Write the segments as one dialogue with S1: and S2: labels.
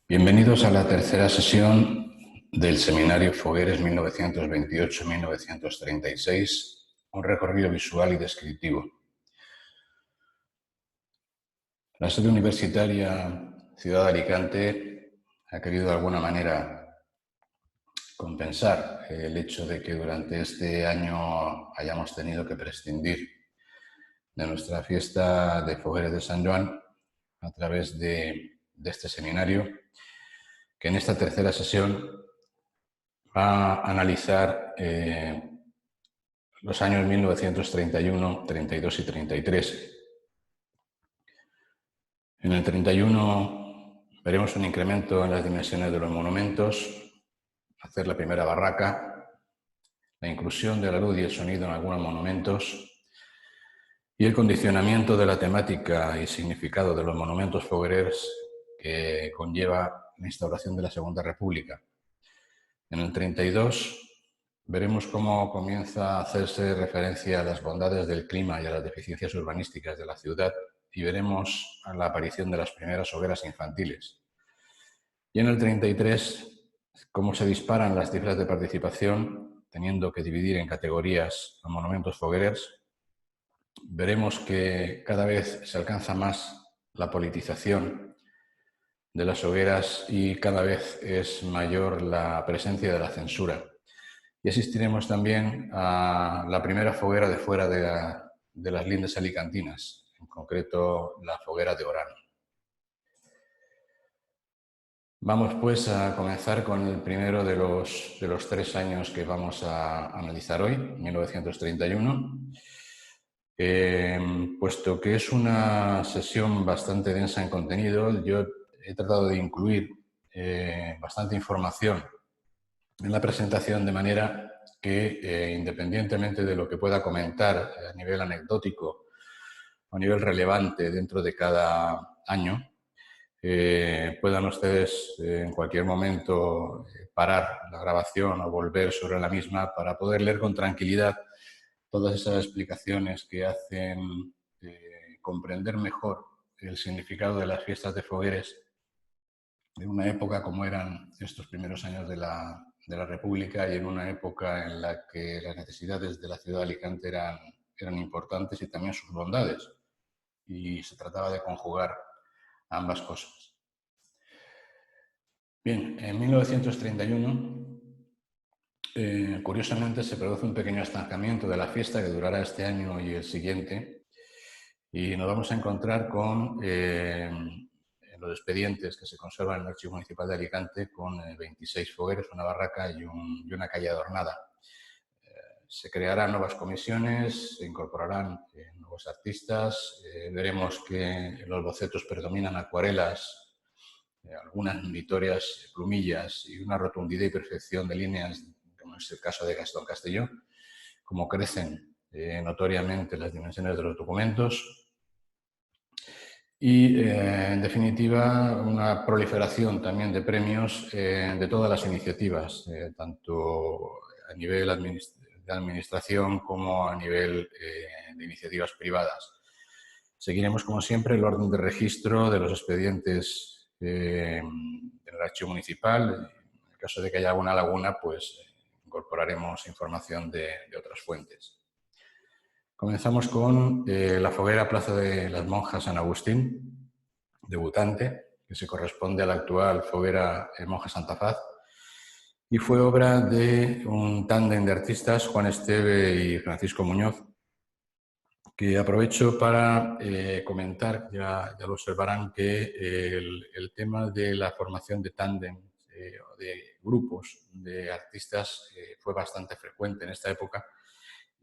S1: Bienvenidos a la tercera sesión del seminario Fogueres 1928-1936, un recorrido visual y descriptivo. La sede universitaria Ciudad de Alicante ha querido de alguna manera compensar el hecho de que durante este año hayamos tenido que prescindir de nuestra fiesta de Fogueres de San Joan a través de este seminario, que en esta tercera sesión va a analizar los años 1931, 32 y 33. En el 31 veremos un incremento en las dimensiones de los monumentos, hacer la primera barraca, la inclusión de la luz y el sonido en algunos monumentos y el condicionamiento de la temática y significado de los monumentos fogueres que conlleva la instauración de la Segunda República. En el 32 veremos cómo comienza a hacerse referencia a las bondades del clima y a las deficiencias urbanísticas de la ciudad y veremos a la aparición de las primeras hogueras infantiles. Y en el 33, cómo se disparan las cifras de participación, teniendo que dividir en categorías los monumentos fogueres. Veremos que cada vez se alcanza más la politización de las hogueras y cada vez es mayor la presencia de la censura. Y asistiremos también a la primera foguera de fuera de las lindes alicantinas, en concreto la foguera de Orán. Vamos pues a comenzar con el primero de los 3 años que vamos a analizar hoy, 1931. Puesto que es una sesión bastante densa en contenido, yo he tratado de incluir bastante información en la presentación de manera que, independientemente de lo que pueda comentar a nivel anecdótico o a nivel relevante dentro de cada año, puedan ustedes en cualquier momento parar la grabación o volver sobre la misma para poder leer con tranquilidad todas esas explicaciones que hacen comprender mejor el significado de las fiestas de Fogueres en una época como eran estos primeros años de la República y en una época en la que las necesidades de la ciudad de Alicante eran importantes y también sus bondades. Y se trataba de conjugar ambas cosas. Bien, en 1931, curiosamente, se produce un pequeño estancamiento de la fiesta que durará este año y el siguiente. Y nos vamos a encontrar con los expedientes que se conservan en el Archivo Municipal de Alicante con 26 fogueres, una barraca y una calle adornada. Se crearán nuevas comisiones, se incorporarán nuevos artistas, veremos que en los bocetos predominan acuarelas, algunas meritorias plumillas y una rotundidad y perfección de líneas, como es el caso de Gastón Castelló, como crecen notoriamente las dimensiones de los documentos. Y, en definitiva, una proliferación también de premios de todas las iniciativas, tanto a nivel de administración como a nivel de iniciativas privadas. Seguiremos, como siempre, el orden de registro de los expedientes del archivo municipal. En el caso de que haya alguna laguna, pues incorporaremos información de otras fuentes. Comenzamos con la foguera Plaza de las Monjas San Agustín, debutante, que se corresponde a la actual foguera Monja Santa Faz, y fue obra de un tándem de artistas, Juan Esteve y Francisco Muñoz, que aprovecho para comentar, ya lo observarán, que el tema de la formación de tándem o de grupos de artistas fue bastante frecuente en esta época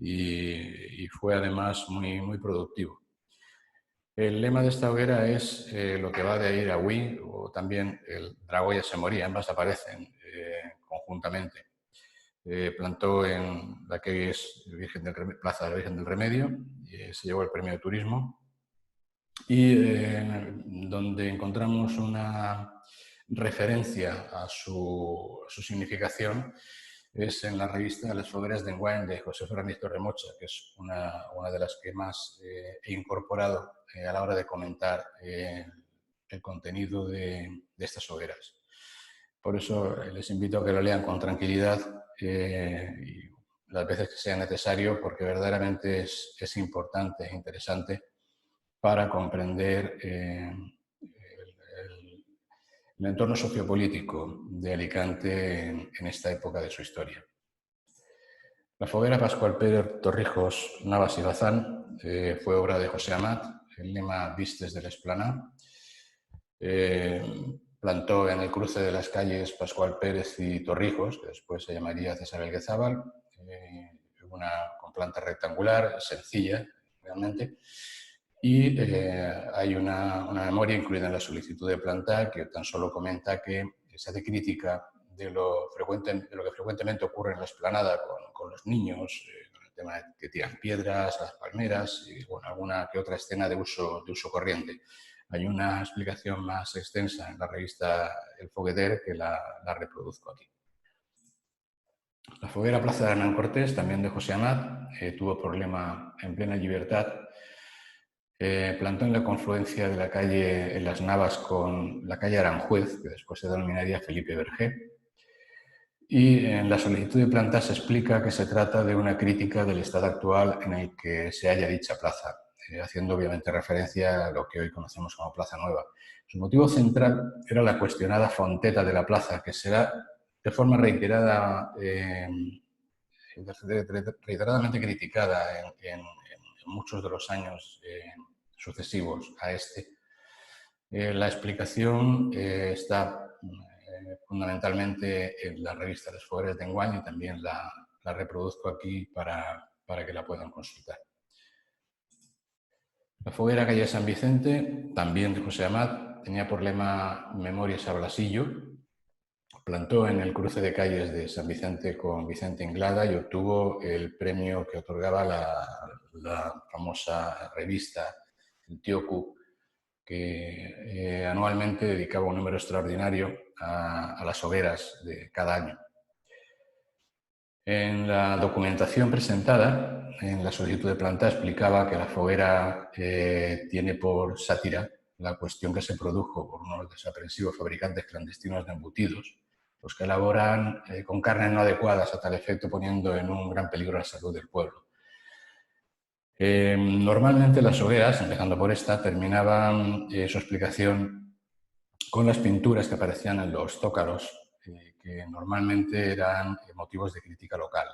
S1: y fue además muy productivo. El lema de esta hoguera es lo que va de ahí a Wii, o también el Dragoya se moría, ambas aparecen conjuntamente. Plantó en la que es Plaza de la Virgen del Remedio, y se llevó el premio de turismo, y donde encontramos una referencia a su significación es en la revista Las Fogueras d'Enguany de José Fernández Torremocha, que es una de las que más he incorporado a la hora de comentar el contenido de estas hogueras. Por eso les invito a que lo lean con tranquilidad y las veces que sea necesario, porque verdaderamente es importante e interesante para comprender el entorno sociopolítico de Alicante en esta época de su historia. La foguera Pascual Pérez Torrijos, Navas y Bazán fue obra de José Amat, el lema Vistes de l'Esplanà. Plantó en el cruce de las calles Pascual Pérez y Torrijos, que después se llamaría César Elguezábal, con planta rectangular, sencilla realmente, y hay una memoria incluida en la solicitud de planta que tan solo comenta que se hace crítica de lo que frecuentemente ocurre en la explanada con los niños, con el tema de que tiran piedras a las palmeras y bueno, alguna que otra escena de uso corriente. Hay una explicación más extensa en la revista El Fogueter que la reproduzco aquí. La foguera Plaza de Hernán Cortés, también de José Amat, tuvo problema en plena libertad. Plantó en la confluencia de la calle en Las Navas con la calle Aranjuez, que después se denominaría Felipe Vergé. Y en la solicitud de planta se explica que se trata de una crítica del estado actual en el que se halla dicha plaza, haciendo obviamente referencia a lo que hoy conocemos como Plaza Nueva. Su motivo central era la cuestionada fonteta de la plaza, que será de forma reiteradamente criticada en muchos de los años sucesivos a este. La explicación está fundamentalmente en la revista Las Fogueres de Enguany y también la reproduzco aquí para que la puedan consultar. La foguera calle San Vicente, también de José Amat, tenía por lema Memorias a Blasillo. Plantó en el cruce de calles de San Vicente con Vicente Inglada y obtuvo el premio que otorgaba la famosa revista El Tiocu, que anualmente dedicaba un número extraordinario a las hogueras de cada año. En la documentación presentada, en la solicitud de planta, explicaba que la foguera tiene por sátira la cuestión que se produjo por unos desaprensivos fabricantes clandestinos de embutidos, los que elaboran con carnes no adecuadas a tal efecto, poniendo en un gran peligro la salud del pueblo. Normalmente las hogueras, empezando por esta, terminaban su explicación con las pinturas que aparecían en los zócalos, que normalmente eran motivos de crítica local.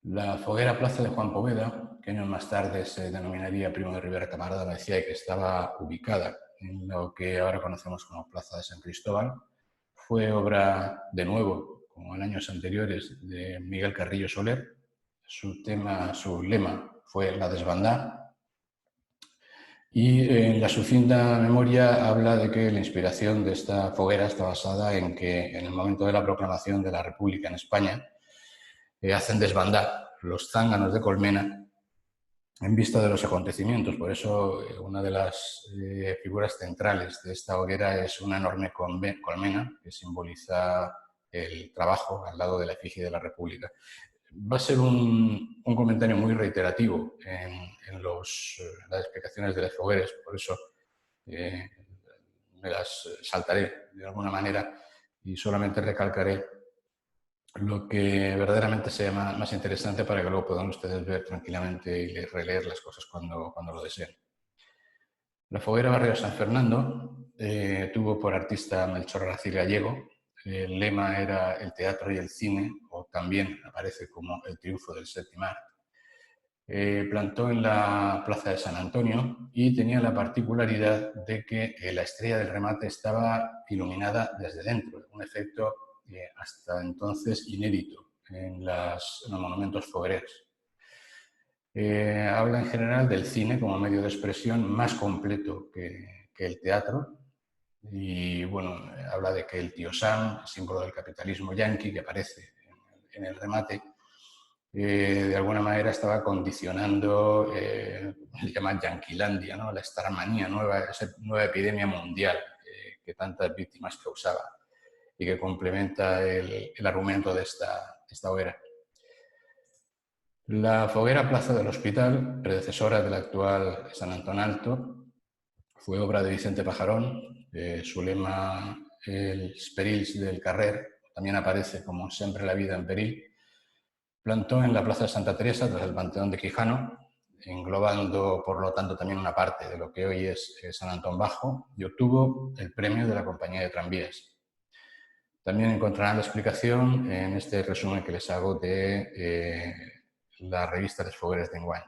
S1: La foguera Plaza de Juan Poveda, que años más tarde se denominaría Primo de Rivera Camarada, me decía que estaba ubicada en lo que ahora conocemos como Plaza de San Cristóbal, fue obra, de nuevo, como en años anteriores, de Miguel Carrillo Soler. Su lema fue la desbandá. Y en la sucinta memoria habla de que la inspiración de esta foguera está basada en que en el momento de la proclamación de la República en España hacen desbandar los zánganos de Colmena en vista de los acontecimientos. Por eso una de las figuras centrales de esta hoguera es una enorme colmena que simboliza el trabajo al lado de la efigie de la República. Va a ser un comentario muy reiterativo en las explicaciones de las fogueras, por eso me las saltaré de alguna manera y solamente recalcaré lo que verdaderamente sea más interesante para que luego puedan ustedes ver tranquilamente y releer las cosas cuando lo deseen. La foguera Barrio San Fernando tuvo por artista Melchor Aracil Gallego. El lema era el teatro y el cine, o también aparece como el triunfo del séptimo arte. Plantó en la plaza de San Antonio y tenía la particularidad de que la estrella del remate estaba iluminada desde dentro, un efecto hasta entonces inédito en los monumentos foguereros. Habla en general del cine como medio de expresión más completo que el teatro y bueno, habla de que el tío Sam, símbolo del capitalismo yanqui que aparece en el remate, de alguna manera estaba condicionando, le llaman Yanquilandia, ¿no? La starmanía, esa nueva epidemia mundial que tantas víctimas causaba y que complementa el argumento de esta hoguera. La foguera Plaza del Hospital, predecesora del actual San Antón Alto, fue obra de Vicente Pajarón. Su lema, Els perills del carrer, también aparece como Siempre la vida en peril. Plantó en la Plaza de Santa Teresa, tras el Panteón de Quijano, englobando, por lo tanto, también una parte de lo que hoy es San Antón Bajo, y obtuvo el premio de la Compañía de Tranvías. También encontrarán la explicación en este resumen que les hago de la revista Les Fogueres d'Enguany.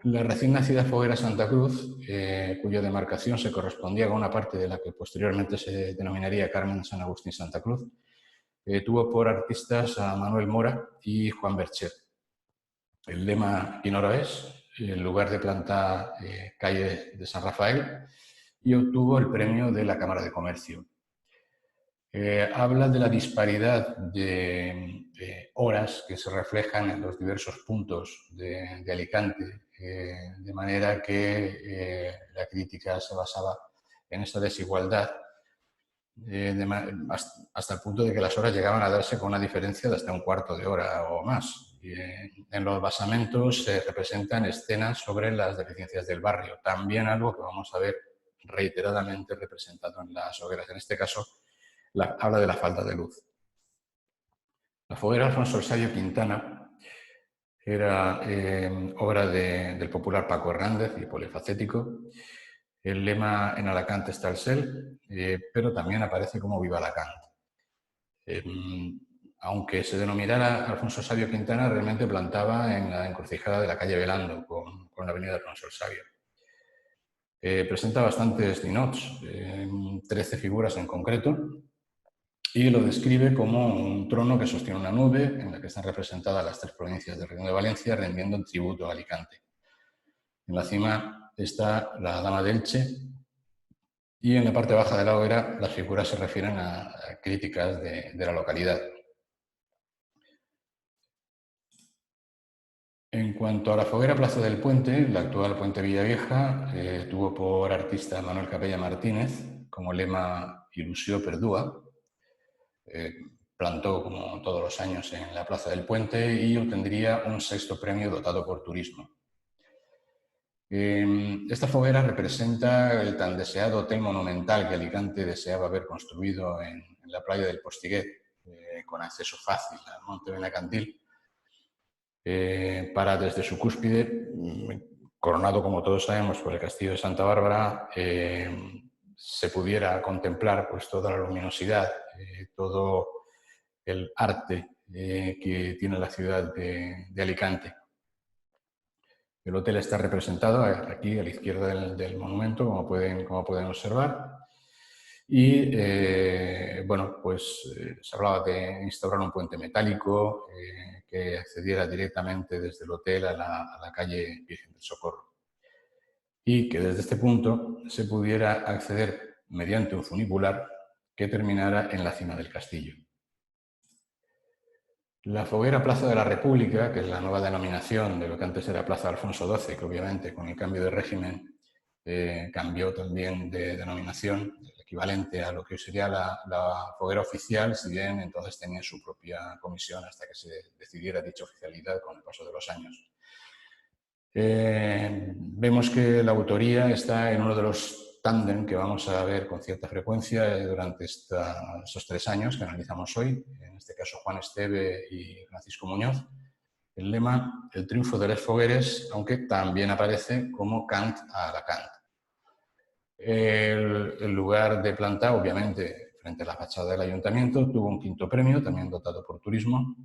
S1: La recién nacida Foguera Santa Cruz, cuya demarcación se correspondía con una parte de la que posteriormente se denominaría Carmen San Agustín Santa Cruz, tuvo por artistas a Manuel Mora y Juan Bercher. El lema Quinoro es, en lugar de planta calle de San Rafael, y obtuvo el premio de la Cámara de Comercio. Habla de la disparidad de horas que se reflejan en los diversos puntos de Alicante, de manera que la crítica se basaba en esta desigualdad, hasta el punto de que las horas llegaban a darse con una diferencia de hasta un cuarto de hora o más. En los basamentos se representan escenas sobre las deficiencias del barrio, también algo que vamos a ver reiteradamente representado en las hogueras. En este caso, habla de la falta de luz. La foguera Alfonso el Sabio Quintana era obra del popular Paco Hernández y polifacético. El lema en Alacant está el sel, pero también aparece como Viva Alacant. Aunque se denominara Alfonso el Sabio Quintana, realmente plantaba en la encrucijada de la calle Velando con la avenida Alfonso el Sabio. Presenta bastantes ninots, 13 figuras en concreto, y lo describe como un trono que sostiene una nube en la que están representadas las tres provincias del Reino de Valencia rendiendo un tributo a Alicante. En la cima está la Dama de Elche y en la parte baja de la hoguera las figuras se refieren a críticas de la localidad. En cuanto a la foguera Plaza del Puente, la actual Puente Villavieja tuvo por artista Manuel Capella Martínez como lema Ilusio Perdúa. Plantó, como todos los años, en la Plaza del Puente y obtendría un 6º premio dotado por turismo. Esta foguera representa el tan deseado hotel monumental que Alicante deseaba haber construido en la playa del Postiguet, con acceso fácil al Monte Benacantil, para desde su cúspide, coronado, como todos sabemos, por el Castillo de Santa Bárbara, se pudiera contemplar pues, toda la luminosidad, todo el arte que tiene la ciudad de Alicante. El hotel está representado aquí a la izquierda del monumento, como pueden observar. Y bueno, pues se hablaba de instaurar un puente metálico que accediera directamente desde el hotel a la calle Virgen del Socorro. Y que desde este punto se pudiera acceder mediante un funicular que terminara en la cima del castillo. La foguera Plaza de la República, que es la nueva denominación de lo que antes era Plaza Alfonso XII, que obviamente con el cambio de régimen cambió también de denominación, el equivalente a lo que sería la foguera oficial, si bien entonces tenía su propia comisión hasta que se decidiera dicha oficialidad con el paso de los años. Vemos que la autoría está en uno de los tándem que vamos a ver con cierta frecuencia durante esos 3 años que analizamos hoy, en este caso Juan Esteve y Francisco Muñoz. El lema, el triunfo de les fogueres, aunque también aparece como Cant a Alacant. El lugar de planta, obviamente, frente a la fachada del ayuntamiento, tuvo un 5º premio, también dotado por turismo,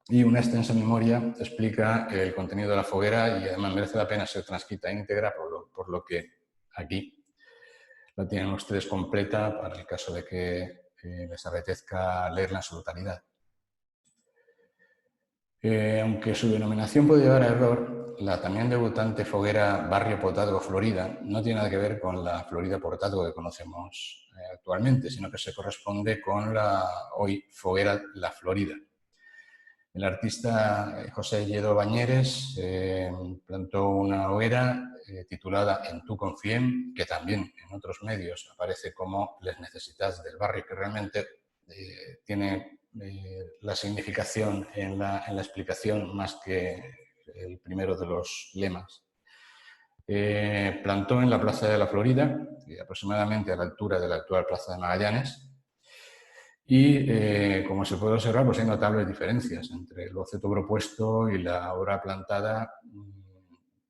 S1: y una extensa memoria explica el contenido de la foguera y además merece la pena ser transcrita íntegra, por lo que aquí la tienen ustedes completa para el caso de que les apetezca leerla en su totalidad. Aunque su denominación puede llevar a error, la también debutante foguera Barrio Portazgo Florida no tiene nada que ver con la Florida Portazgo que conocemos actualmente, sino que se corresponde con la hoy foguera La Florida. El artista José Lledó Bañeres plantó una hoguera titulada En tu confiem, que también en otros medios aparece como Les necesitats del barrio, que realmente tiene la significación en la explicación más que el primero de los lemas. Plantó en la Plaza de la Florida, aproximadamente a la altura de la actual Plaza de Magallanes, y como se puede observar, pues hay notables diferencias entre el boceto propuesto y la obra plantada,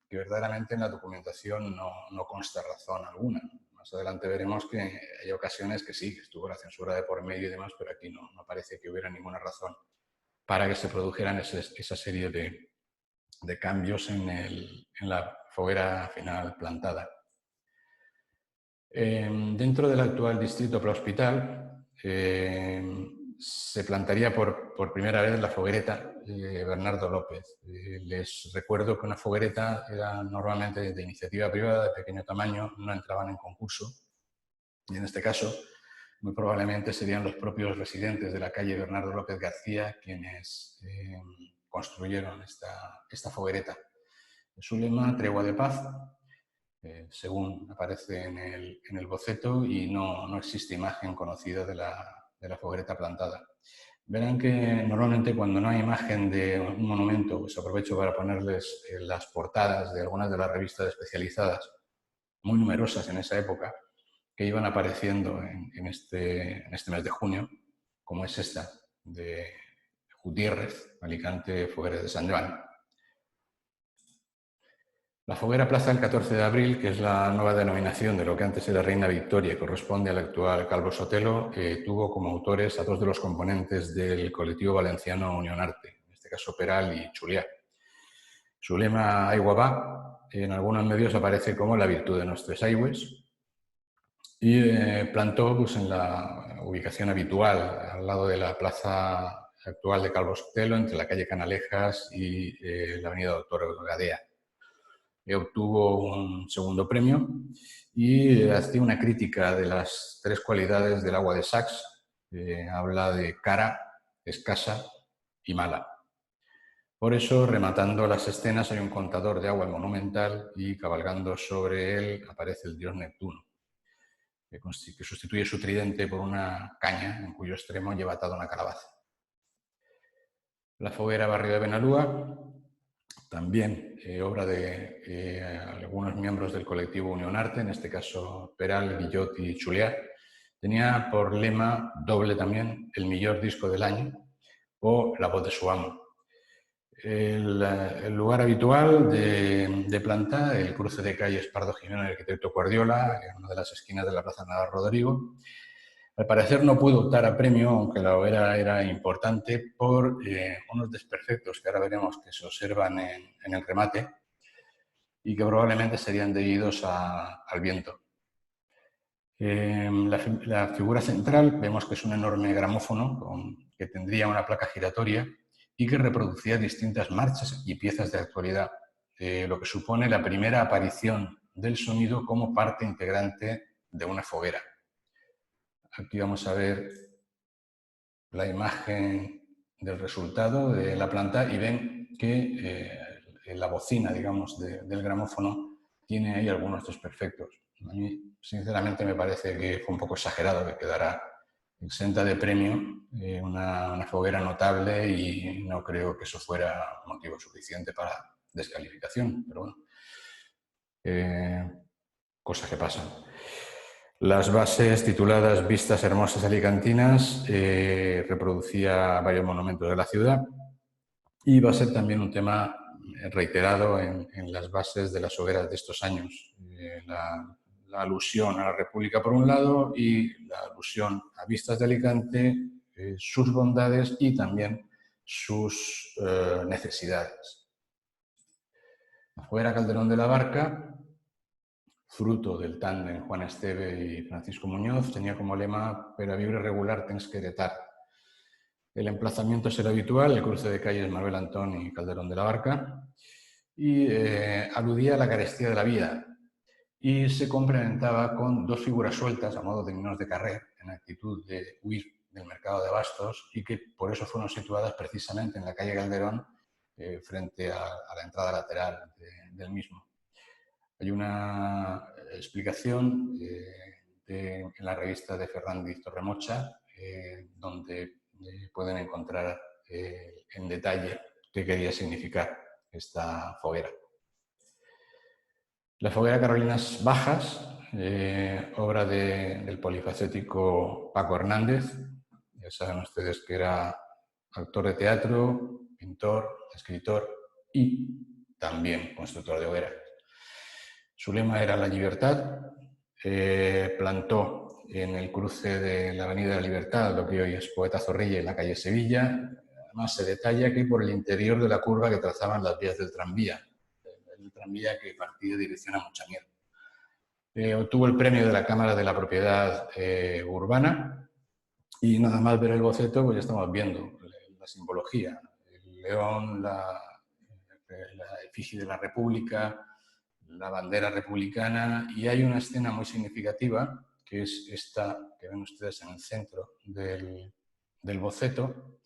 S1: que verdaderamente en la documentación no consta razón alguna. Más adelante veremos que hay ocasiones que sí, que estuvo la censura de por medio y demás, pero aquí no parece que hubiera ninguna razón para que se produjeran esa serie de cambios en la foguera final plantada. Dentro del actual distrito Pla-Hospital se plantaría por primera vez la foguereta Bernardo López. Les recuerdo que una foguereta era normalmente de iniciativa privada, de pequeño tamaño, no entraban en concurso, y en este caso muy probablemente serían los propios residentes de la calle Bernardo López García quienes construyeron esta foguereta. Su lema, tregua de paz, según aparece en el boceto, y no existe imagen conocida de la foguereta plantada. Verán que normalmente cuando no hay imagen de un monumento, pues aprovecho para ponerles las portadas de algunas de las revistas especializadas, muy numerosas en esa época, que iban apareciendo en este mes de junio, como es esta, de Gutiérrez, Alicante, Fogueres de San Joan. La Foguera Plaza del 14 de abril, que es la nueva denominación de lo que antes era Reina Victoria y corresponde al actual Calvo Sotelo, tuvo como autores a dos de los componentes del colectivo valenciano Unión Arte, en este caso Peral y Chuliá. Su lema Aigua va, en algunos medios aparece como la virtud de nuestros aigües, y plantó pues, en la ubicación habitual, al lado de la plaza actual de Calvo Sotelo, entre la calle Canalejas y la avenida Doctor Gadea. Obtuvo un segundo premio y hacía una crítica de las tres cualidades del agua de Sachs. Habla de cara, escasa y mala. Por eso, rematando las escenas, hay un contador de agua monumental y cabalgando sobre él aparece el dios Neptuno, que sustituye su tridente por una caña en cuyo extremo lleva atada una calabaza. La foguera Barrio de Benalúa, también obra de algunos miembros del colectivo Unión Arte, en este caso Peral, Guillot y Chuliá, tenía por lema doble también el mejor disco del año o la voz de su amo. El lugar habitual de planta, el cruce de calles Pardo Jimeno y Arquitecto Guardiola, en una de las esquinas de la Plaza Navarro Rodrigo. Al parecer no pudo optar a premio, aunque la obra era importante, por unos desperfectos que ahora veremos que se observan en el remate y que probablemente serían debidos al viento. La figura central vemos que es un enorme gramófono que tendría una placa giratoria y que reproducía distintas marchas y piezas de actualidad, lo que supone la primera aparición del sonido como parte integrante de una foguera. Aquí vamos a ver la imagen del resultado de la planta y ven que la bocina, digamos, del gramófono tiene ahí algunos desperfectos. A mí, sinceramente, me parece que fue un poco exagerado que quedara exenta de premio una foguera notable, y no creo que eso fuera motivo suficiente para descalificación, pero bueno, cosas que pasan. Las bases tituladas Vistas Hermosas Alicantinas reproducía varios monumentos de la ciudad y va a ser también un tema reiterado en las bases de las hogueras de estos años. La alusión a la República por un lado y la alusión a Vistas de Alicante, sus bondades y también sus necesidades. La hoguera Calderón de la Barca, fruto del tándem Juan Esteve y Francisco Muñoz, tenía como lema "Per a viure regular tens que heretar". El emplazamiento es el habitual, el cruce de calles Manuel Antón y Calderón de la Barca, y aludía a la carestía de la vida, y se complementaba con dos figuras sueltas a modo de niños de carrer, en actitud de huir del mercado de abastos, y que por eso fueron situadas precisamente en la calle Calderón, frente a la entrada lateral del mismo. Hay una explicación en la revista de Fernández Torremocha, donde pueden encontrar en detalle qué quería significar esta foguera. La foguera Carolinas Bajas, obra del polifacético Paco Hernández. Ya saben ustedes que era actor de teatro, pintor, escritor y también constructor de hogueras. Su lema era la libertad. Plantó en el cruce de la Avenida de la Libertad, lo que hoy es Poeta Zorrilla, en la calle Sevilla. Además, se detalla que por el interior de la curva que trazaban las vías del tranvía, que partía de dirección a Muchamiel. Obtuvo el premio de la Cámara de la Propiedad Urbana y nada más ver el boceto, pues ya estamos viendo la simbología. El león, la efigie de la República, la bandera republicana, y hay una escena muy significativa, que es esta que ven ustedes en el centro del boceto,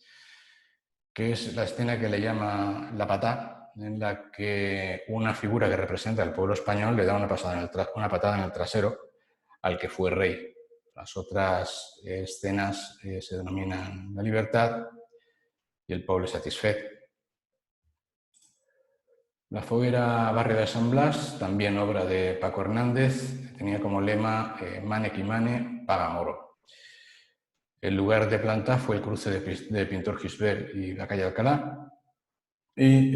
S1: que es la escena que le llama La Patá, en la que una figura que representa al pueblo español le da una patada en el trasero al que fue rey. Las otras escenas se denominan La Libertad y El pueblo satisfecho. La foguera Barrio de San Blas, también obra de Paco Hernández, tenía como lema Mane qui mane, paga moro. El lugar de planta fue el cruce de Pintor Gisbert y la calle Alcalá. Y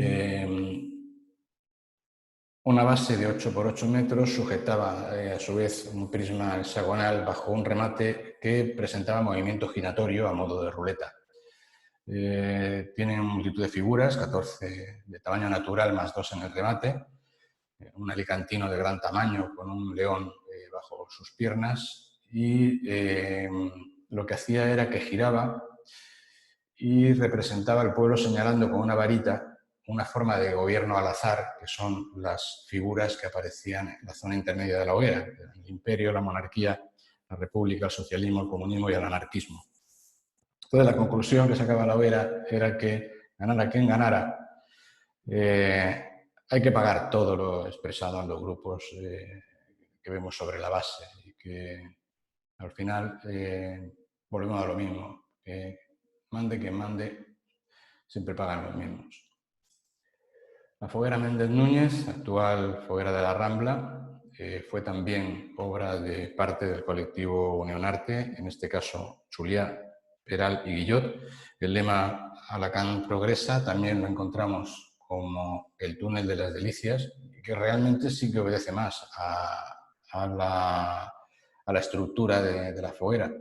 S1: una base de 8 por 8 metros sujetaba a su vez un prisma hexagonal bajo un remate que presentaba movimiento giratorio a modo de ruleta. Tiene multitud de figuras, 14 de tamaño natural más 2 en el remate, un alicantino de gran tamaño con un león bajo sus piernas, y lo que hacía era que giraba y representaba al pueblo señalando con una varita una forma de gobierno al azar, que son las figuras que aparecían en la zona intermedia de la hoguera: el imperio, la monarquía, la república, el socialismo, el comunismo y el anarquismo. Entonces, la conclusión que sacaba la hoguera era que, ganara quien ganara, hay que pagar todo lo expresado en los grupos que vemos sobre la base, y que al final volvemos a lo mismo, que mande quien mande, siempre pagan los mismos. La foguera Méndez Núñez, actual foguera de la Rambla, fue también obra de parte del colectivo Unión Arte, en este caso Juliá, Peral y Guillot. El lema Alacant Progresa también lo encontramos como el túnel de las delicias, que realmente sí que obedece más a la estructura de la foguera.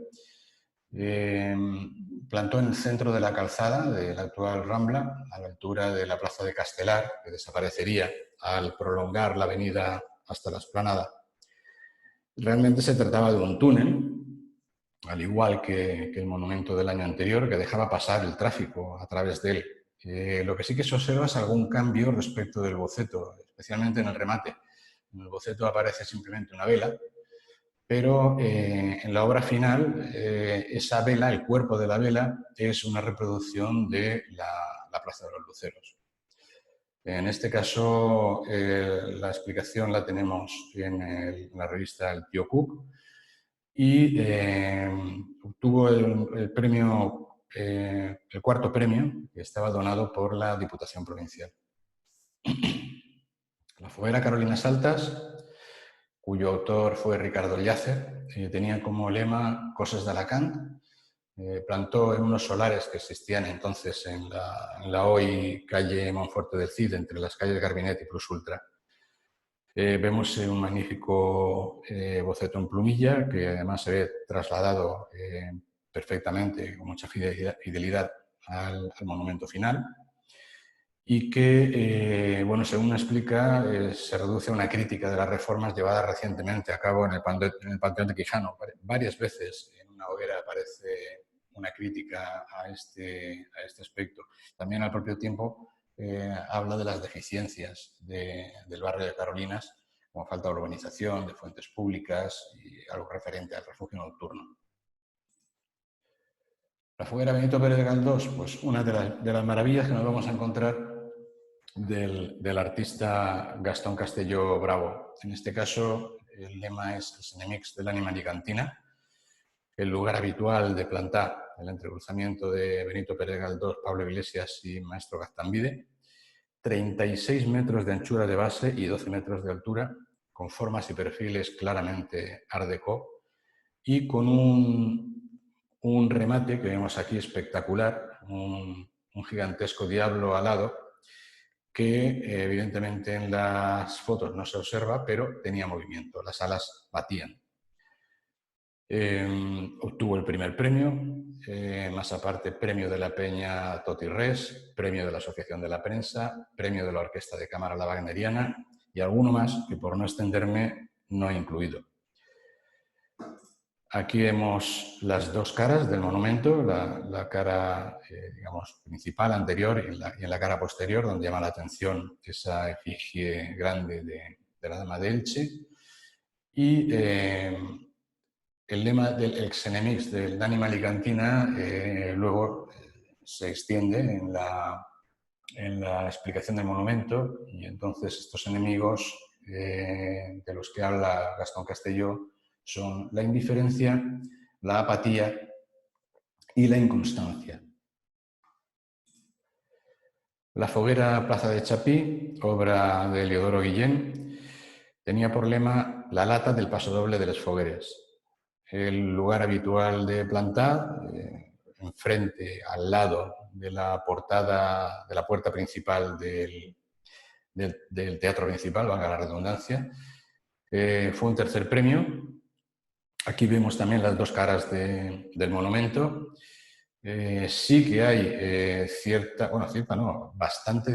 S1: Plantó en el centro de la calzada de la actual Rambla, a la altura de la plaza de Castelar, que desaparecería al prolongar la avenida hasta la Explanada. Realmente se trataba de un túnel, al igual que el monumento del año anterior, que dejaba pasar el tráfico a través de él. Lo que sí que se observa es algún cambio respecto del boceto, especialmente en el remate. En el boceto aparece simplemente una vela, pero en la obra final esa vela, el cuerpo de la vela, es una reproducción de la Plaza de los Luceros. En este caso, la explicación la tenemos en la revista El Tío Cook, y obtuvo el premio, el cuarto premio, que estaba donado por la Diputación Provincial. La foguera Carolinas Altas, cuyo autor fue Ricardo Llàcer, tenía como lema Cosas de Alacant. Plantó en unos solares que existían entonces en la hoy calle Monforte del Cid, entre las calles Garbinet y Plus Ultra. Vemos un magnífico boceto en plumilla, que además se ve trasladado perfectamente, con mucha fidelidad al monumento final, y que, bueno, según explica, se reduce a una crítica de las reformas llevadas recientemente a cabo en el Panteón de Quijano. Varias veces en una hoguera aparece una crítica a este aspecto. También al propio tiempo habla de las deficiencias del barrio de Carolinas, como falta de urbanización, de fuentes públicas y algo referente al refugio nocturno. La foguera Benito Pérez de Galdós, pues una de las maravillas que nos vamos a encontrar del artista Gastón Castelló Bravo. En este caso, el lema es Els enemics de l'ànima alicantina, el lugar habitual de plantar el entrecruzamiento de Benito Pérez Galdós, Pablo Iglesias y Maestro Gaztambide. 36 metros de anchura de base y 12 metros de altura, con formas y perfiles claramente Art Deco y con un remate que vemos aquí espectacular, un gigantesco diablo alado que evidentemente en las fotos no se observa, pero tenía movimiento, las alas batían. Obtuvo el primer premio, más aparte premio de la Peña Toti Res, premio de la Asociación de la Prensa, premio de la Orquesta de Cámara La Wagneriana y alguno más que por no extenderme no he incluido. Aquí vemos las dos caras del monumento, la cara digamos, principal, anterior y en la cara posterior, donde llama la atención esa efigie grande de la Dama de Elche. Y el lema del ex enemics del D'Anima Alicantina luego se extiende en la explicación del monumento y entonces estos enemigos de los que habla Gastón Castelló son la indiferencia, la apatía y la inconstancia. La foguera Plaza de Chapí, obra de Eliodoro Guillén, tenía por lema la lata del pasodoble de Les Fogueres. El lugar habitual de plantar, enfrente, al lado de la portada, de la puerta principal del teatro principal, valga la redundancia, fue un tercer premio. Aquí vemos también las dos caras del monumento. Sí que hay bastante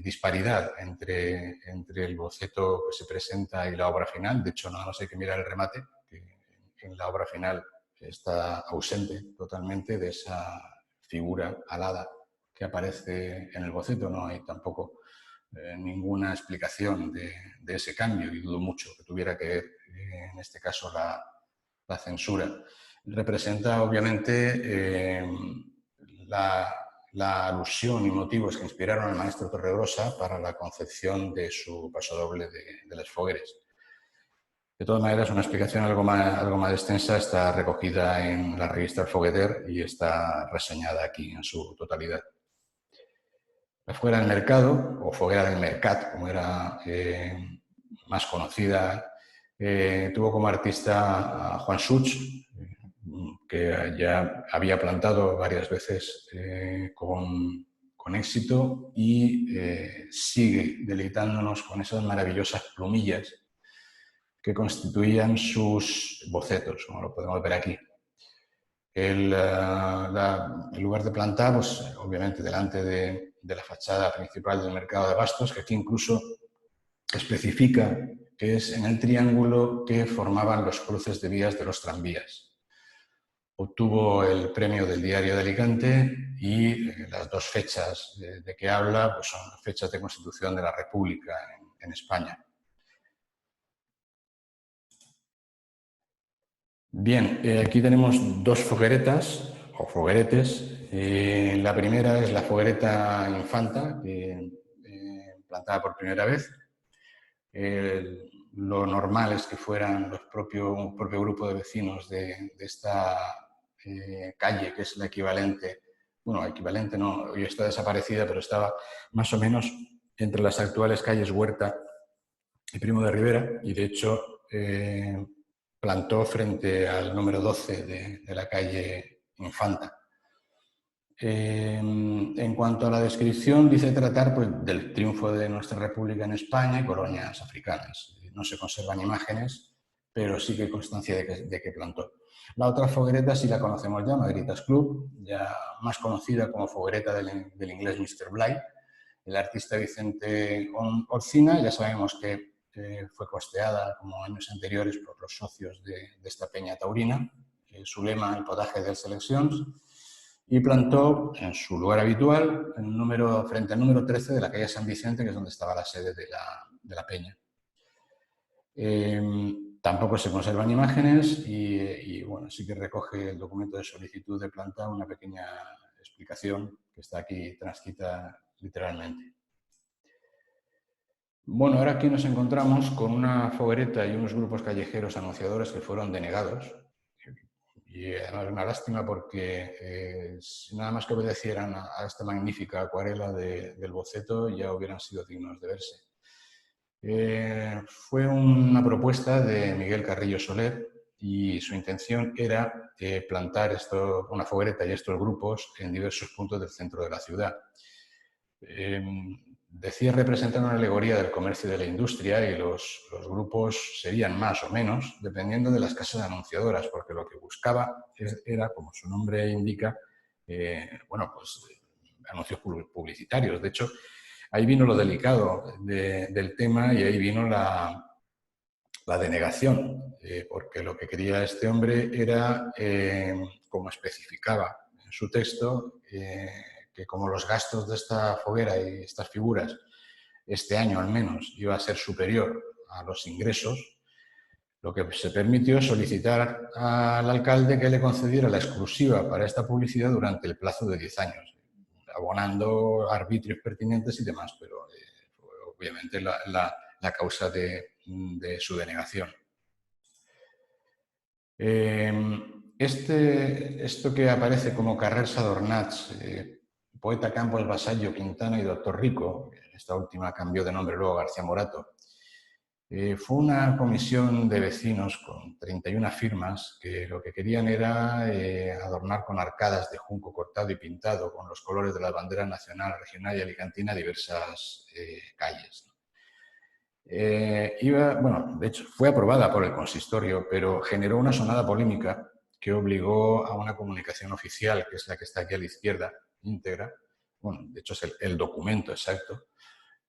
S1: disparidad entre el boceto que se presenta y la obra final. De hecho, nada más hay que mirar el remate, que en la obra final está ausente totalmente de esa figura alada que aparece en el boceto. No hay tampoco ninguna explicación de ese cambio y dudo mucho que tuviera que ver, en este caso, la censura. Representa, obviamente, la alusión y motivos que inspiraron al maestro Torregrosa para la concepción de su pasodoble de Les Fogueres. De todas maneras, una explicación algo más extensa está recogida en la revista El Fogueter y está reseñada aquí en su totalidad. La foguera del mercado, o foguera del mercat, como era más conocida, tuvo como artista a Juan Such, que ya había plantado varias veces con éxito y sigue deleitándonos con esas maravillosas plumillas que constituían sus bocetos, como lo podemos ver aquí. El lugar de plantar, pues, obviamente delante de la fachada principal del mercado de Bastos, que aquí incluso especifica que es en el triángulo que formaban los cruces de vías de los tranvías. Obtuvo el premio del Diario de Alicante y las dos fechas de que habla pues son fechas de constitución de la República en España. Bien, aquí tenemos dos fogueretas o fogueretes. La primera es la foguereta Infanta, plantada por primera vez. Lo normal es que fueran un propio grupo de vecinos de esta calle, que es la equivalente, bueno, equivalente no, hoy está desaparecida, pero estaba más o menos entre las actuales calles Huerta y Primo de Rivera, y de hecho plantó frente al número 12 de la calle Infanta. En cuanto a la descripción, dice tratar pues, del triunfo de nuestra República en España y colonias africanas. No se conservan imágenes, pero sí que hay constancia de que plantó. La otra foguereta sí la conocemos ya, Madritas Club, ya más conocida como foguereta del inglés Mr. Bligh. El artista Vicente Orcina, ya sabemos que fue costeada, como años anteriores, por los socios de esta peña taurina. Su lema, el potaje del Seleccions, y plantó en su lugar habitual, frente al número 13 de la calle San Vicente, que es donde estaba la sede de la peña. Tampoco se conservan imágenes y bueno, sí que recoge el documento de solicitud de planta una pequeña explicación que está aquí transcrita literalmente. Bueno, ahora aquí nos encontramos con una foguereta y unos grupos callejeros anunciadores que fueron denegados. Y además una lástima porque si nada más que obedecieran a esta magnífica acuarela del boceto ya hubieran sido dignos de verse. Fue una propuesta de Miguel Carrillo Soler y su intención era plantar una foguereta y estos grupos en diversos puntos del centro de la ciudad. Decía representar una alegoría del comercio y de la industria y los grupos serían más o menos dependiendo de las casas anunciadoras, porque lo que buscaba era, como su nombre indica, bueno, pues anuncios publicitarios. De hecho, ahí vino lo delicado del tema y ahí vino la denegación, porque lo que quería este hombre era, como especificaba en su texto, que como los gastos de esta foguera y estas figuras este año al menos iba a ser superior a los ingresos, lo que se permitió es solicitar al alcalde que le concediera la exclusiva para esta publicidad durante el plazo de 10 años, abonando arbitrios pertinentes y demás, pero obviamente la causa de su denegación. Esto que aparece como Carrer Sadornats, Poeta Campos, Vasallo, Quintana y Doctor Rico, esta última cambió de nombre luego a García Morato, fue una comisión de vecinos con 31 firmas que lo que querían era adornar con arcadas de junco cortado y pintado con los colores de la bandera nacional, regional y alicantina diversas calles. Bueno, de hecho, fue aprobada por el consistorio, pero generó una sonada polémica que obligó a una comunicación oficial, que es la que está aquí a la izquierda, íntegra, bueno, de hecho es el documento exacto,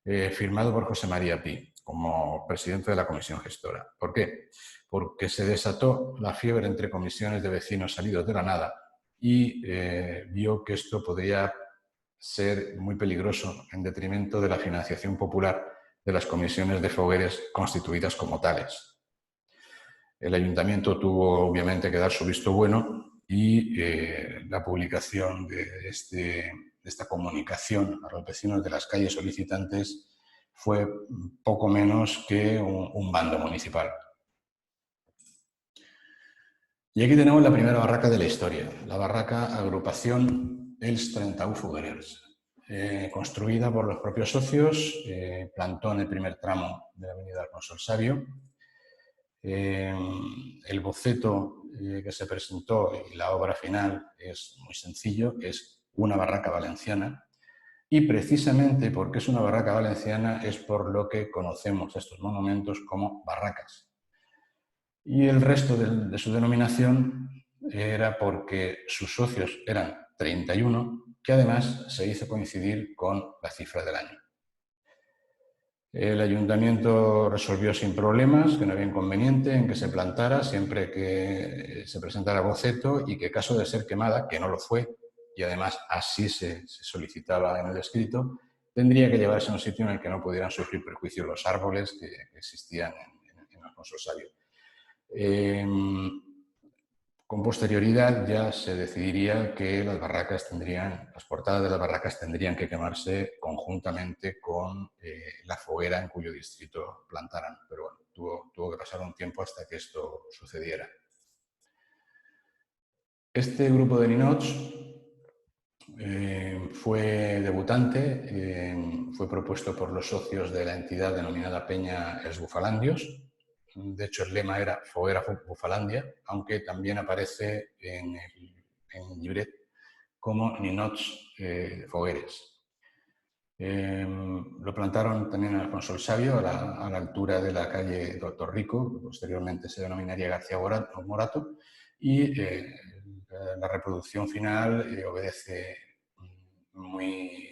S1: firmado por José María Pi, como presidente de la comisión gestora. ¿Por qué? Porque se desató la fiebre entre comisiones de vecinos salidos de la nada y vio que esto podría ser muy peligroso en detrimento de la financiación popular de las comisiones de fogueres constituidas como tales. El ayuntamiento tuvo obviamente que dar su visto bueno y la publicación de esta comunicación a los vecinos de las calles solicitantes fue poco menos que un bando municipal. Y aquí tenemos la primera barraca de la historia, la barraca Agrupación Els 31 Foguerers, construida por los propios socios, plantó en el primer tramo de la avenida Alfonso el Sabio. El boceto que se presentó y la obra final es muy sencillo, es una barraca valenciana y precisamente porque es una barraca valenciana es por lo que conocemos estos monumentos como barracas. Y el resto de su denominación era porque sus socios eran 31, que además se hizo coincidir con la cifra del año. El ayuntamiento resolvió sin problemas que no había inconveniente en que se plantara siempre que se presentara boceto y que caso de ser quemada, que no lo fue, y además así se solicitaba en el escrito, tendría que llevarse a un sitio en el que no pudieran sufrir perjuicio los árboles que existían en Alfonso el Sabio. Con posterioridad ya se decidiría que las portadas de las barracas tendrían que quemarse conjuntamente con la foguera en cuyo distrito plantaran. Pero bueno, tuvo que pasar un tiempo hasta que esto sucediera. Este grupo de ninots fue debutante, fue propuesto por los socios de la entidad denominada Peña Els Bufalandios. De hecho, el lema era Foguera Bufalandia, aunque también aparece en el libret como ninots fogueres. Lo plantaron también en Alfonso el Sabio, a la altura de la calle Doctor Rico, que posteriormente se denominaría García Morato, y la reproducción final obedece muy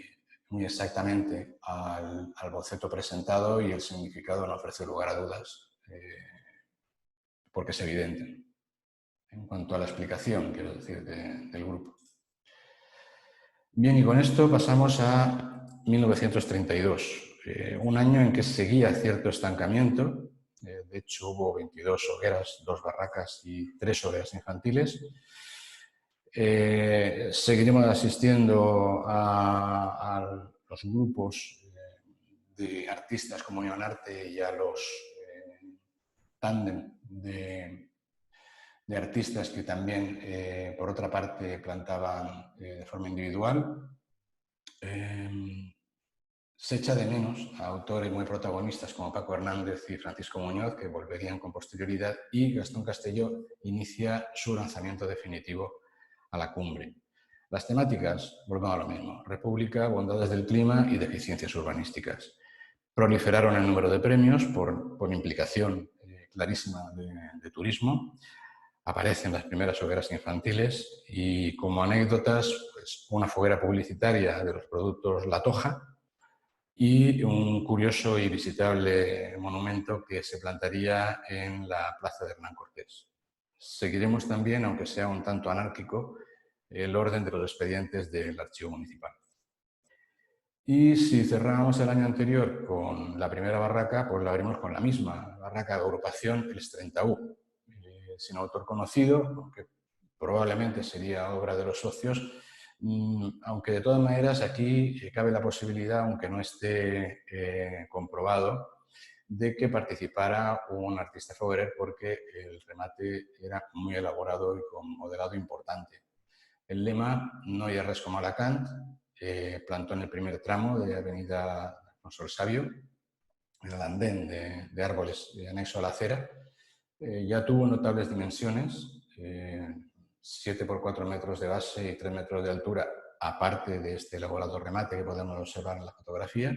S1: exactamente al boceto presentado y el significado no ofrece lugar a dudas, porque es evidente en cuanto a la explicación, quiero decir, del grupo. Bien, y con esto pasamos a 1932, un año en que seguía cierto estancamiento. De hecho, hubo 22 hogueras, 2 barracas y 3 hogueras infantiles. Seguiremos asistiendo a los grupos de artistas como Unión Arte y a los tándem de artistas que también, por otra parte, plantaban de forma individual. Se echa de menos a autores muy protagonistas como Paco Hernández y Francisco Muñoz, que volverían con posterioridad, y Gastón Castelló inicia su lanzamiento definitivo a la cumbre. Las temáticas, volvemos a lo mismo: república, bondades del clima y deficiencias urbanísticas. Proliferaron el número de premios por implicación clarísima de turismo. Aparecen las primeras hogueras infantiles y, como anécdotas, pues, una foguera publicitaria de los productos La Toja y un curioso y visitable monumento que se plantaría en la plaza de Hernán Cortés. Seguiremos también, aunque sea un tanto anárquico, el orden de los expedientes del archivo municipal. Y si cerrábamos el año anterior con la primera barraca, pues la abrimos con la misma barraca de agrupación, el Estrentaú, sin autor conocido, aunque probablemente sería obra de los socios, aunque de todas maneras aquí cabe la posibilidad, aunque no esté comprobado, de que participara un artista foguerer, porque el remate era muy elaborado y con modelado importante. El lema "No hi ha res com Alacant" plantó en el primer tramo de Avenida Alfonso el Sabio, el andén de árboles anexo a la acera. Ya tuvo notables dimensiones, 7 por 4 metros de base y 3 metros de altura, aparte de este elaborado remate que podemos observar en la fotografía.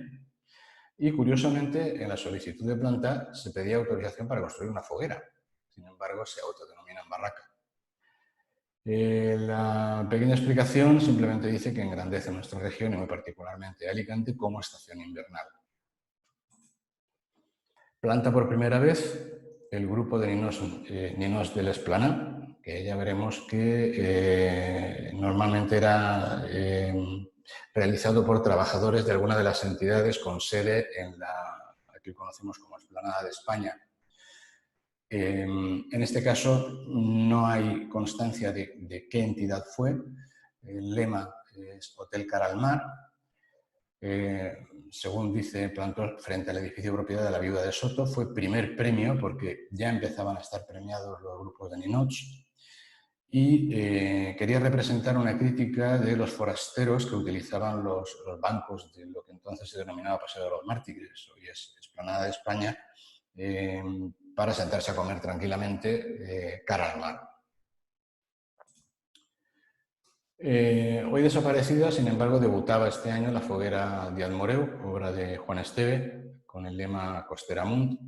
S1: Y, curiosamente, en la solicitud de planta se pedía autorización para construir una foguera. Sin embargo, se autodenominan barraca. La pequeña explicación simplemente dice que engrandece nuestra región y muy particularmente Alicante como estación invernal. Planta por primera vez el grupo de ninos de l'Esplanade, que ya veremos que normalmente era realizado por trabajadores de alguna de las entidades con sede en la que conocemos como Esplanada de España. En este caso no hay constancia de qué entidad fue. El lema es Hotel Cara al Mar. Según dice, plantó frente al edificio propiedad de la viuda de Soto. Fue primer premio porque ya empezaban a estar premiados los grupos de ninots. Y quería representar una crítica de los forasteros que utilizaban los bancos de lo que entonces se denominaba Paseo de los Mártires, hoy es Esplanada de España, para sentarse a comer tranquilamente cara al mar. Hoy desaparecida, sin embargo, debutaba este año la foguera Díaz Moreu, obra de Juan Esteve, con el lema Costera Munt.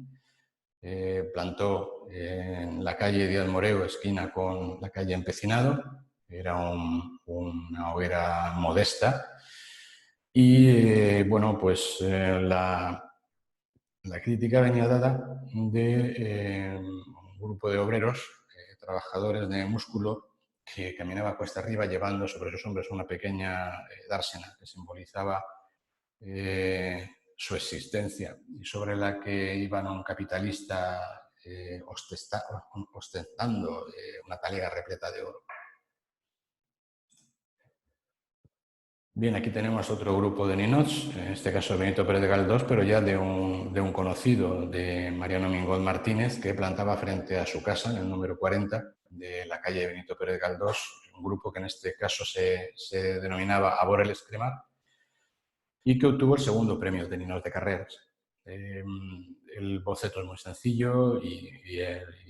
S1: Plantó en la calle Díaz Moreu, esquina con la calle Empecinado. Era una hoguera modesta. Y bueno, pues la crítica venía dada de un grupo de obreros, trabajadores de músculo, que caminaba cuesta arriba llevando sobre sus hombros una pequeña dársena que simbolizaba su existencia y sobre la que iban un capitalista ostentando una talega repleta de oro. Bien, aquí tenemos otro grupo de ninots, en este caso Benito Pérez de Galdós, pero ya de un conocido, de Mariano Mingot Martínez, que plantaba frente a su casa, en el número 40 de la calle Benito Pérez de Galdós, un grupo que en este caso se denominaba Abor el Escremar, y que obtuvo el segundo premio de ninos de carreras. El boceto es muy sencillo y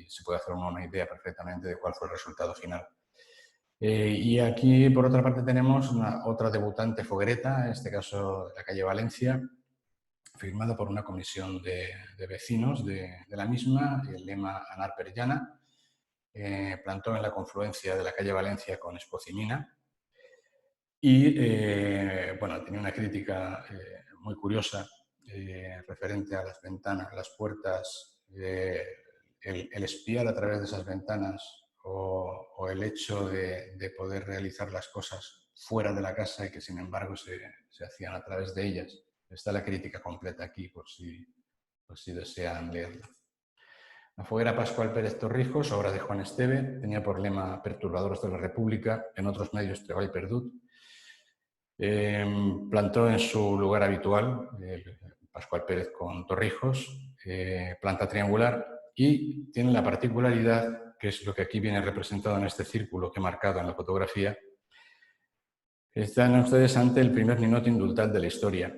S1: se puede hacer una idea perfectamente de cuál fue el resultado final. Y aquí, por otra parte, tenemos otra debutante foguereta, en este caso de la calle Valencia, firmada por una comisión de vecinos de la misma, el lema Anar per Llana. Plantó en la confluencia de la calle Valencia con Espocimina y bueno, tenía una crítica muy curiosa referente a las ventanas, las puertas, el espiar a través de esas ventanas o el hecho de poder realizar las cosas fuera de la casa y que sin embargo se hacían a través de ellas. Está la crítica completa aquí por si desean leerla. La foguera Pascual Pérez Torrijos, obra de Juan Esteve, tenía por lema Perturbadores de la República, en otros medios Treball Perdut. Plantó en su lugar habitual, Pascual Pérez con Torrijos, planta triangular, y tiene la particularidad, que es lo que aquí viene representado en este círculo que he marcado en la fotografía. Están ustedes ante el primer ninot indultal de la historia.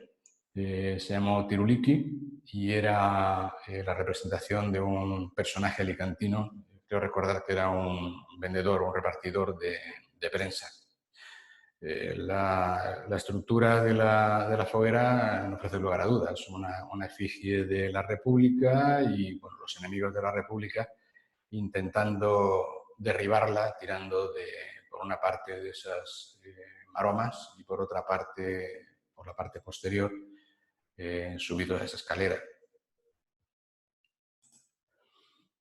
S1: Se llamó Tiruliki y era la representación de un personaje alicantino. Creo recordar que era un vendedor, un repartidor de prensa. La estructura de la foguera no ofrece lugar a dudas. Una efigie de la República y bueno, los enemigos de la República intentando derribarla, tirando por una parte de esas maromas y por otra parte, por la parte posterior, subido a esa escalera.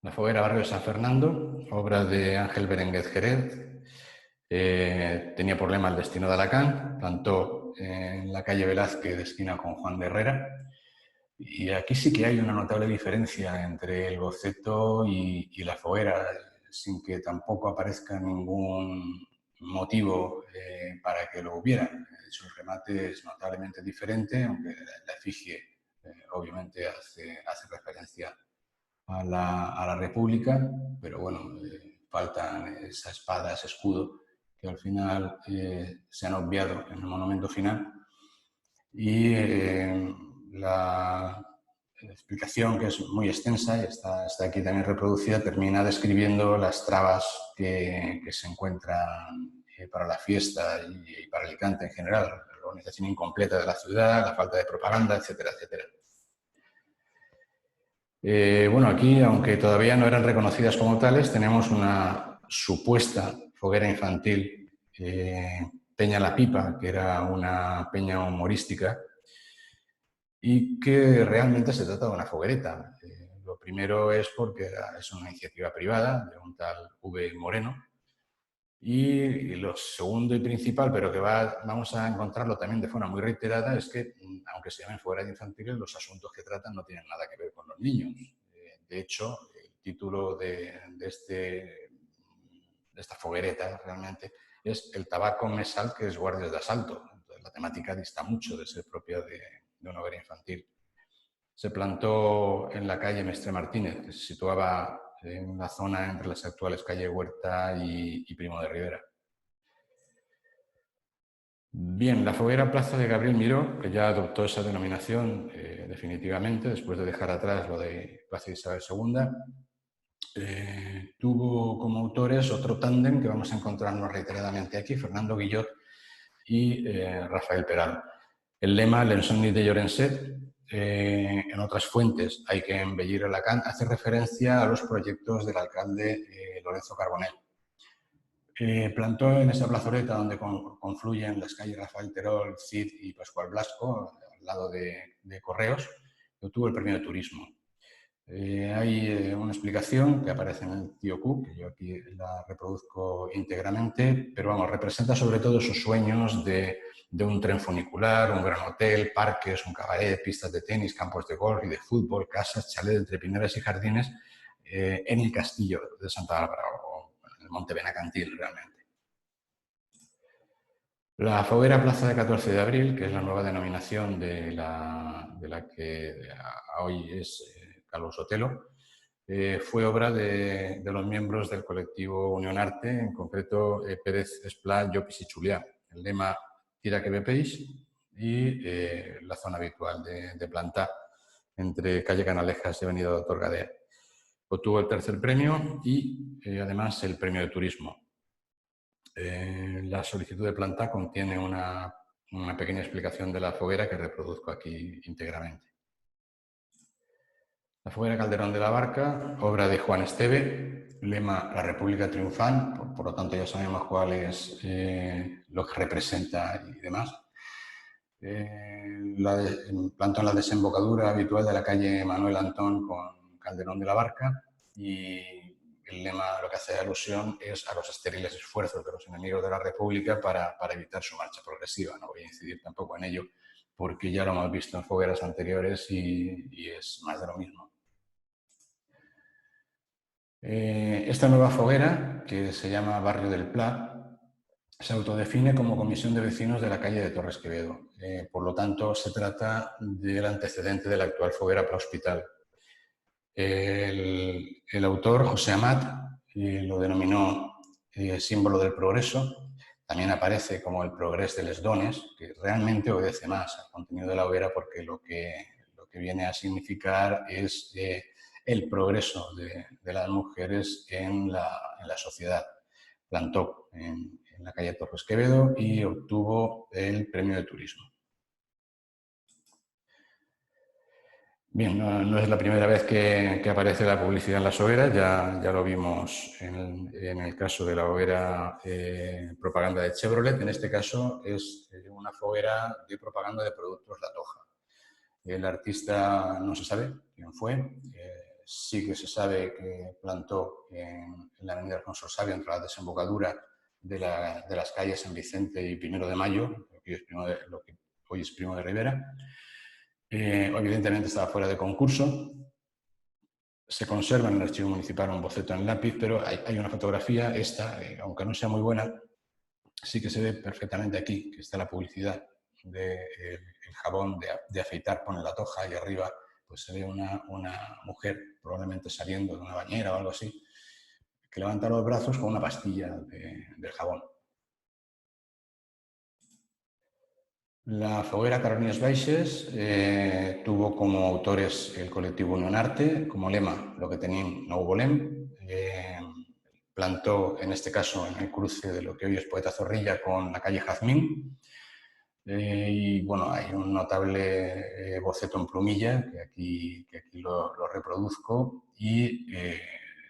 S1: La foguera Barrio de San Fernando, obra de Ángel Berenguer Jerez. Tenía problema el destino de Alacant, plantó en la calle Velázquez, esquina con Juan de Herrera. Y aquí sí que hay una notable diferencia entre el boceto y la foguera, sin que tampoco aparezca ningún motivo para que lo hubiera. Su remate es notablemente diferente, aunque la efigie obviamente hace referencia a la República, pero bueno, faltan esa espada, ese escudo, que al final se han obviado en el monumento final. Y la explicación, que es muy extensa y está aquí también reproducida, termina describiendo las trabas que se encuentran para la fiesta y para Alicante en general, la organización incompleta de la ciudad, la falta de propaganda, etcétera, etcétera. Bueno, aquí, aunque todavía no eran reconocidas como tales, tenemos una supuesta foguera infantil, Peña La Pipa, que era una peña humorística, y que realmente se trata de una foguereta. Lo primero es porque es una iniciativa privada de un tal V. Moreno, y lo segundo y principal, pero que vamos a encontrarlo también de forma muy reiterada, es que, aunque se llamen fogueras infantiles, los asuntos que tratan no tienen nada que ver con los niños. De hecho, el título de esta foguereta realmente es El tabaco me sal, que es guardias de asalto. Entonces, la temática dista mucho de ser propia de una hoguera infantil. Se plantó en la calle Mestre Martínez, que se situaba en la zona entre las actuales calle Huerta y Primo de Rivera. Bien, la foguera Plaza de Gabriel Miró, que ya adoptó esa denominación definitivamente, después de dejar atrás lo de Plaza de Isabel II, tuvo como autores otro tándem que vamos a encontrarnos reiteradamente aquí, Fernando Guillot y Rafael Peral. El lema L'Ensomni de Llorenset, en otras fuentes hay que embellir Alacant, hace referencia a los proyectos del alcalde Lorenzo Carbonell. Plantó en esa plazoleta donde confluyen las calles Rafael Terol, Cid y Pascual Blasco, al lado de Correos, que obtuvo el premio de turismo. Hay una explicación que aparece en el Tío Q, que yo aquí la reproduzco íntegramente, pero vamos, representa sobre todo sus sueños de un tren funicular, un gran hotel, parques, un cabaret, pistas de tenis, campos de golf y de fútbol, casas, chalets entre pineras y jardines en el castillo de Santa Bárbara, o en el Monte Benacantil realmente. La foguera Plaza de 14 de Abril, que es la nueva denominación de la que hoy es Calvo Sotelo, fue obra de los miembros del colectivo Unión Arte, en concreto Pérez Esplá, Llopis y Chuliá. El lema Tira que vepeix y la zona habitual de Plantá, entre calle Canalejas y avenida Doctor Gadea. Obtuvo el tercer premio y además el premio de turismo. La solicitud de Plantá contiene una pequeña explicación de la foguera que reproduzco aquí íntegramente. La foguera Calderón de la Barca, obra de Juan Esteve, lema La República Triunfal, por lo tanto ya sabemos cuál es lo que representa y demás. Plantó en la desembocadura habitual de la calle Manuel Antón con Calderón de la Barca, y el lema lo que hace alusión es a los estériles esfuerzos de los enemigos de la República para evitar su marcha progresiva. No voy a incidir tampoco en ello porque ya lo hemos visto en fogueras anteriores y es más de lo mismo. Esta nueva foguera, que se llama Barrio del Pla, se autodefine como comisión de vecinos de la calle de Torres Quevedo. Por lo tanto, se trata del antecedente de la actual foguera Pla Hospital. El autor, José Amat, lo denominó símbolo del progreso. también aparece como el progrés de les dones, que realmente obedece más al contenido de la hoguera, porque lo que viene a significar es el progreso de las mujeres en la sociedad. Plantó en la calle Torres Quevedo y obtuvo el premio de turismo. Bien, no es la primera vez que aparece la publicidad en las hogueras, ya lo vimos en el caso de la hoguera propaganda de Chevrolet. En este caso es una hoguera de propaganda de productos La Toja. El artista no se sabe quién fue, sí que se sabe que plantó en la avenida Alfonso Sabio, entre la desembocadura de las calles San Vicente y Primero de Mayo, lo que hoy es Primo de Rivera. Evidentemente estaba fuera de concurso. Se conserva en el archivo municipal un boceto en lápiz, pero hay una fotografía, esta, aunque no sea muy buena, sí que se ve perfectamente aquí, que está la publicidad del jabón de afeitar, pone La Toja, y arriba pues se ve una mujer probablemente saliendo de una bañera o algo así, que levanta los brazos con una pastilla del jabón. La foguera Carolines Baixes tuvo como autores el colectivo Unión Arte, como lema lo que tenían no hubo lem. Plantó, en este caso, en el cruce de lo que hoy es Poeta Zorrilla con la calle Jazmín. Y bueno, hay un notable boceto en plumilla, que aquí lo reproduzco, y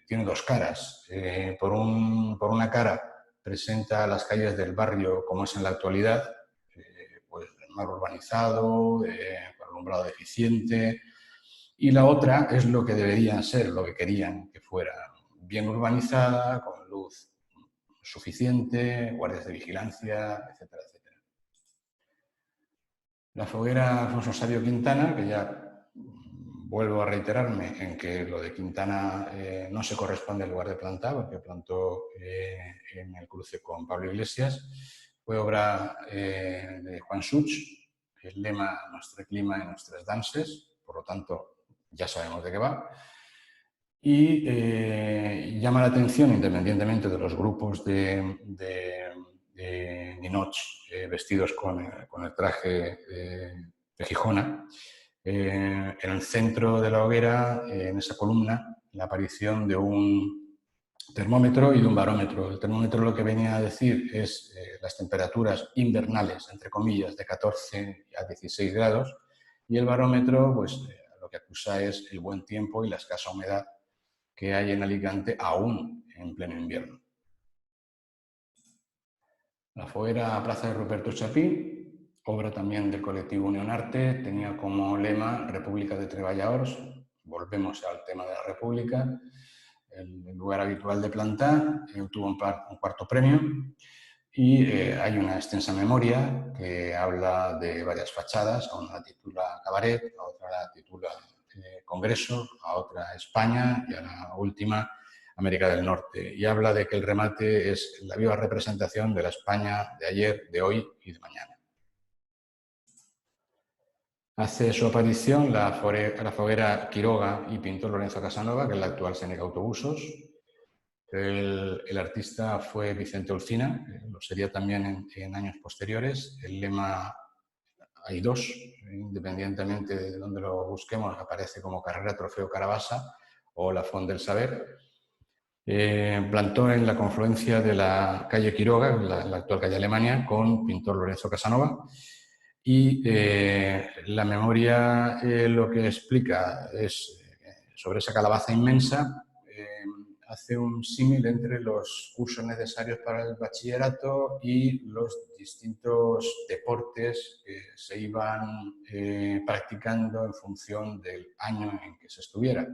S1: tiene dos caras. Por una cara presenta las calles del barrio como es en la actualidad, pues más urbanizado, alumbrado deficiente, y la otra es lo que deberían ser, lo que querían que fuera, bien urbanizada, con luz suficiente, guardias de vigilancia, etcétera, etcétera. La foguera Alfonso Sabio Quintana, que ya vuelvo a reiterarme en que lo de Quintana no se corresponde al lugar de plantar, porque plantó en el cruce con Pablo Iglesias, fue obra de Juan Such, el lema Nuestro clima y nuestras danses, por lo tanto ya sabemos de qué va. Y llama la atención, independientemente de los grupos de Ninoch vestidos con el traje de Gijona, en el centro de la hoguera, en esa columna, la aparición de un termómetro y de un barómetro. El termómetro lo que venía a decir es las temperaturas invernales, entre comillas, de 14 a 16 grados, y el barómetro pues, lo que acusa es el buen tiempo y la escasa humedad que hay en Alicante aún en pleno invierno. La foguera Plaza de Ruperto Chapí, obra también del colectivo Unión Arte, tenía como lema República de Treballadors. Volvemos al tema de la República. El lugar habitual de plantar obtuvo un cuarto premio y hay una extensa memoria que habla de varias fachadas. A una la titula Cabaret, a otra la titula Congreso, a otra España y a la última América del Norte, y habla de que el remate es la viva representación de la España de ayer, de hoy y de mañana. Hace su aparición la foguera Quiroga y pintor Lorenzo Casanova, que es la actual Seneca Autobusos. El artista fue Vicente Olcina, lo sería también en años posteriores. El lema, hay dos, independientemente de donde lo busquemos, aparece como Carrera Trofeo Carabasa o La Font del Saber. Plantó en la confluencia de la calle Quiroga, la actual calle Alemania, con pintor Lorenzo Casanova. Y la memoria lo que explica es, sobre esa calabaza inmensa, hace un símil entre los cursos necesarios para el bachillerato y los distintos deportes que se iban practicando en función del año en que se estuviera,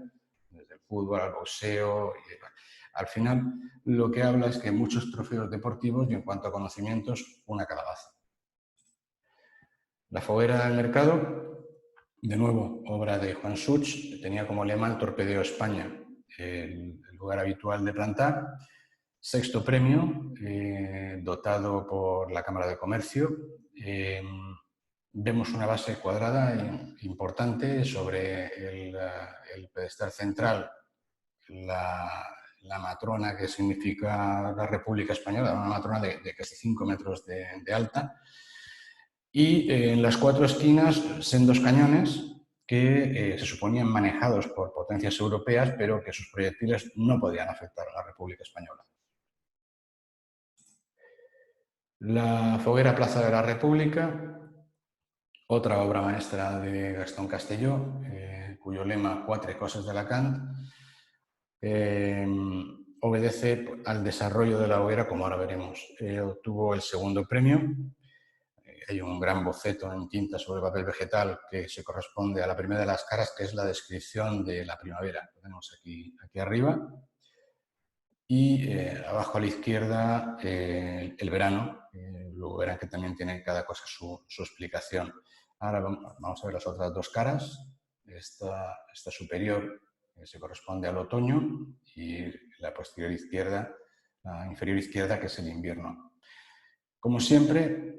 S1: desde el fútbol al boxeo. Al final, lo que habla es que muchos trofeos deportivos y, en cuanto a conocimientos, una calabaza. La foguera del mercado, de nuevo, obra de Juan Such, tenía como lema el Torpedeo España, el lugar habitual de plantar. Sexto premio, dotado por la Cámara de Comercio. Vemos una base cuadrada importante sobre el pedestal central, la la matrona que significa la República Española, una matrona de casi 5 metros de alta. Y en las 4 esquinas, sendos cañones que se suponían manejados por potencias europeas, pero que sus proyectiles no podían afectar a la República Española. La foguera Plaza de la República, otra obra maestra de Gastón Castelló, cuyo lema «Quatre coses de Alacant», obedece al desarrollo de la hoguera, como ahora veremos. Obtuvo el segundo premio. Hay un gran boceto en tinta sobre papel vegetal que se corresponde a la primera de las caras, que es la descripción de la primavera. Lo tenemos aquí arriba. Y abajo a la izquierda el verano. Luego verán que también tiene cada cosa su explicación. Ahora vamos a ver las otras dos caras. Esta superior se corresponde al otoño y la posterior izquierda, la inferior izquierda, que es el invierno. Como siempre,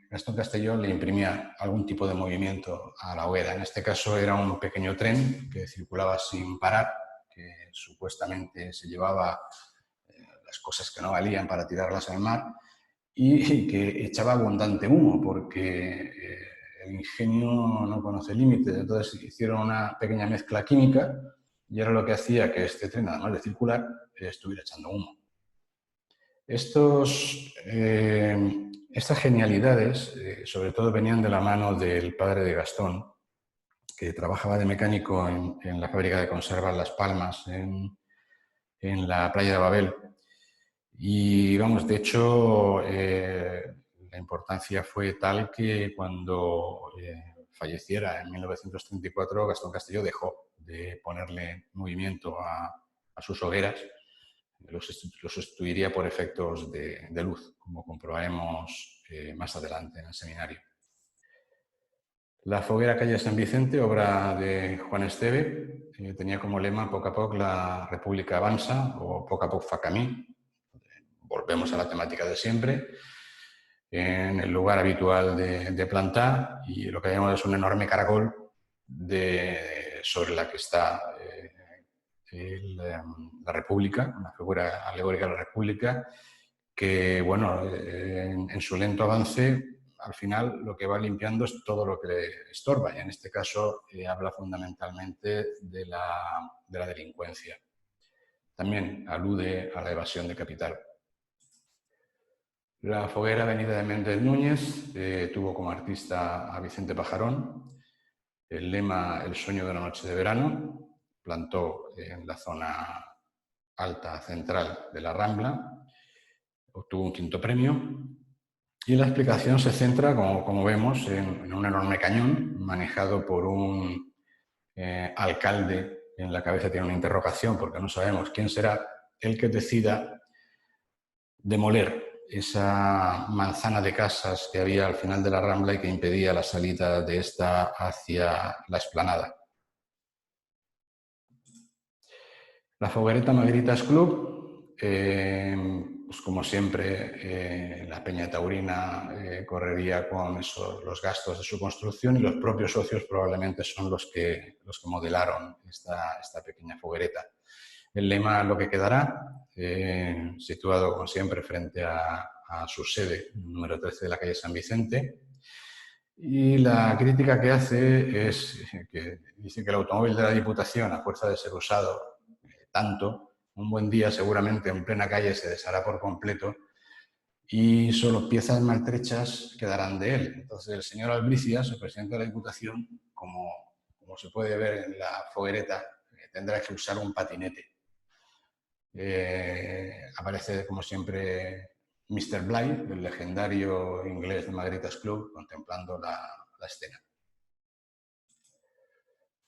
S1: Gastón Castelló le imprimía algún tipo de movimiento a la hoguera. En este caso era un pequeño tren que circulaba sin parar, que supuestamente se llevaba las cosas que no valían para tirarlas al mar y que echaba abundante humo porque el ingenio no conoce límites. Entonces hicieron una pequeña mezcla química y era lo que hacía que este tren, además de circular, estuviera echando humo. Estas genialidades, sobre todo, venían de la mano del padre de Gastón, que trabajaba de mecánico en la fábrica de conservas Las Palmas, en la playa de Babel. Y vamos, de hecho, la importancia fue tal que cuando falleciera en 1934, Gastón Castelló dejó de ponerle movimiento a sus hogueras. Los sustituiría por efectos de luz, como comprobaremos más adelante en el seminario. La foguera calle San Vicente, obra de Juan Esteve, tenía como lema «Poc a poc la República avanza» o «Poc a poc fa camí». Volvemos a la temática de siempre, en el lugar habitual de plantar, y lo que vemos es un enorme caracol sobre la que está la República, una figura alegórica de la República, que, bueno, en su lento avance, al final lo que va limpiando es todo lo que le estorba, y en este caso habla fundamentalmente de la delincuencia. También alude a la evasión de capital. La foguera Avenida de Méndez Núñez tuvo como artista a Vicente Pajarón. El lema «El sueño de una noche de verano», plantó en la zona alta central de la Rambla, obtuvo un quinto premio y la explicación se centra, como vemos, en un enorme cañón manejado por un alcalde. En la cabeza tiene una interrogación porque no sabemos quién será el que decida demoler esa manzana de casas que había al final de la Rambla y que impedía la salida de esta hacia la explanada. La foguereta Magritas Club, pues como siempre, la Peña Taurina correría con los gastos de su construcción, y los propios socios probablemente son los que modelaron esta pequeña foguereta. El lema «Lo que quedará», situado como siempre frente a su sede, número 13 de la calle San Vicente. Y la crítica que hace es que dice que el automóvil de la Diputación, a fuerza de ser usado tanto, un buen día seguramente en plena calle se deshará por completo y solo piezas maltrechas quedarán de él. Entonces el señor Albricias, el presidente de la Diputación, como se puede ver en la foguereta, tendrá que usar un patinete. Aparece, como siempre, Mr. Bligh, el legendario inglés de Magritas Club, contemplando la escena.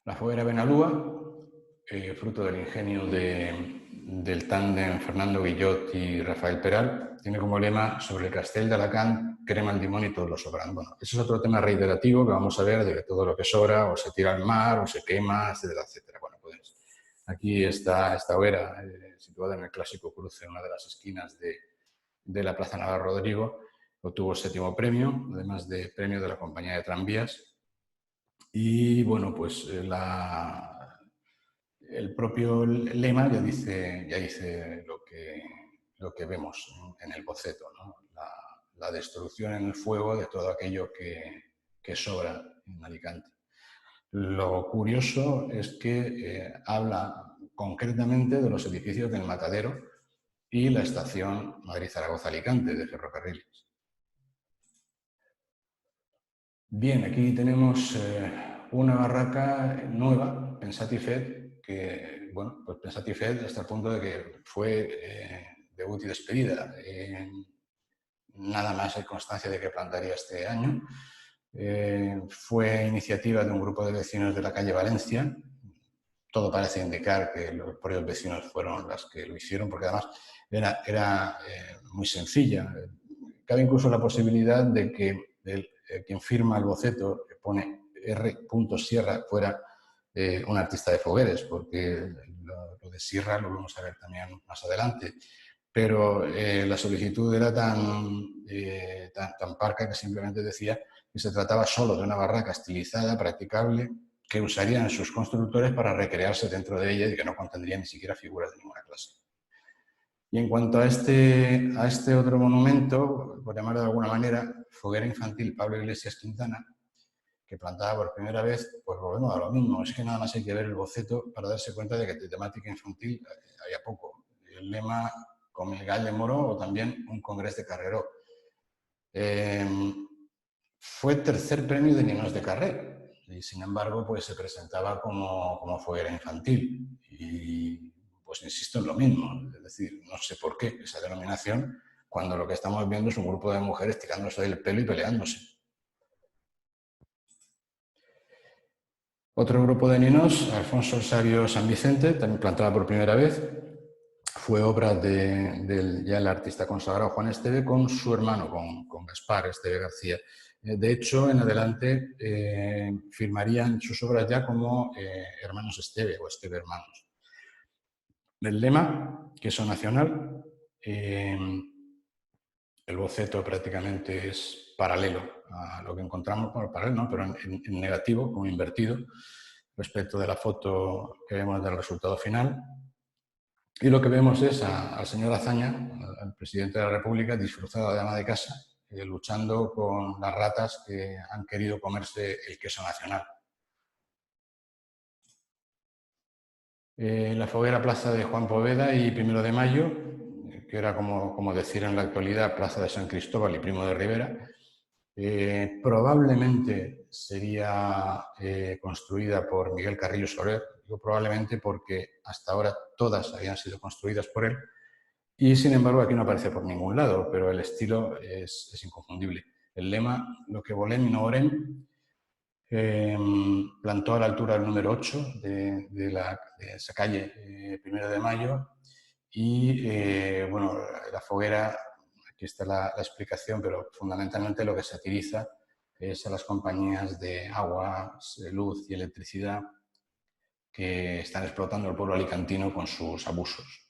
S1: La foguera Benalúa, fruto del ingenio del tándem Fernando Guillot y Rafael Peral, tiene como lema «Sobre el castell de Alacant, crema el dimoni y todo lo sobran». Bueno, ese es otro tema reiterativo que vamos a ver, de que todo lo que sobra o se tira al mar o se quema, etcétera, etcétera. Bueno, pues aquí está esta hoguera situada en el clásico cruce, en una de las esquinas de la Plaza Navarro Rodrigo. Obtuvo el 7º premio, además de premio de la compañía de tranvías. Y bueno, pues el propio lema ya dice lo que vemos en el boceto, ¿no? La destrucción en el fuego de todo aquello que sobra en Alicante. Lo curioso es que habla concretamente de los edificios del Matadero y la estación Madrid-Zaragoza-Alicante de ferrocarriles. Bien, aquí tenemos una barraca nueva, Pensatifed, que, bueno, pues Pensatifed hasta el punto de que fue debut y despedida. Nada más hay constancia de que plantaría este año. Fue iniciativa de un grupo de vecinos de la calle Valencia. Todo parece indicar que los propios vecinos fueron las que lo hicieron, porque además era muy sencilla. Cabe incluso la posibilidad de que quien firma el boceto, que pone R. Sierra, fuera un artista de fogueres, porque lo de Sierra lo vamos a ver también más adelante. Pero la solicitud era tan parca que simplemente decía que se trataba solo de una barraca estilizada, practicable, que usarían sus constructores para recrearse dentro de ella y que no contendría ni siquiera figuras de ninguna clase. Y en cuanto a este otro monumento, por llamarlo de alguna manera, Foguera Infantil Pablo Iglesias Quintana, que plantaba por primera vez, pues volvemos a lo mismo. Es que nada más hay que ver el boceto para darse cuenta de que de temática infantil había poco. El lema con el Gall de Moro o también un Congreso de Carreró. Fue tercer premio de Ninos de Carrer y sin embargo pues se presentaba como Foguera Infantil y pues insisto en lo mismo, es decir, no sé por qué esa denominación cuando lo que estamos viendo es un grupo de mujeres tirándose del pelo y peleándose. Otro grupo de ninos, Alfonso el Sabio San Vicente, también plantada por primera vez, fue obra del ya el artista consagrado Juan Esteve con su hermano, con Gaspar Esteve García. De hecho, en adelante firmarían sus obras ya como hermanos Esteve o Esteve hermanos. El lema, queso nacional, el boceto prácticamente es paralelo a lo que encontramos, bueno, paralelo no, pero en negativo, como invertido, respecto de la foto que vemos del resultado final. Y lo que vemos es al señor Azaña, al presidente de la República, disfrazado de ama de casa, luchando con las ratas que han querido comerse el queso nacional. La Foguera Plaza de Juan Poveda y 1 de Mayo, que era como decir en la actualidad Plaza de San Cristóbal y Primo de Rivera, probablemente sería construida por Miguel Carrillo Soler. Digo probablemente porque hasta ahora todas habían sido construidas por él y sin embargo aquí no aparece por ningún lado, pero el estilo es inconfundible. El lema, lo que volem y no orem, plantó a la altura del número 8 de esa calle 1 de Mayo y bueno, la foguera, aquí está la explicación, pero fundamentalmente lo que satiriza es a las compañías de agua, luz y electricidad que están explotando el pueblo alicantino con sus abusos.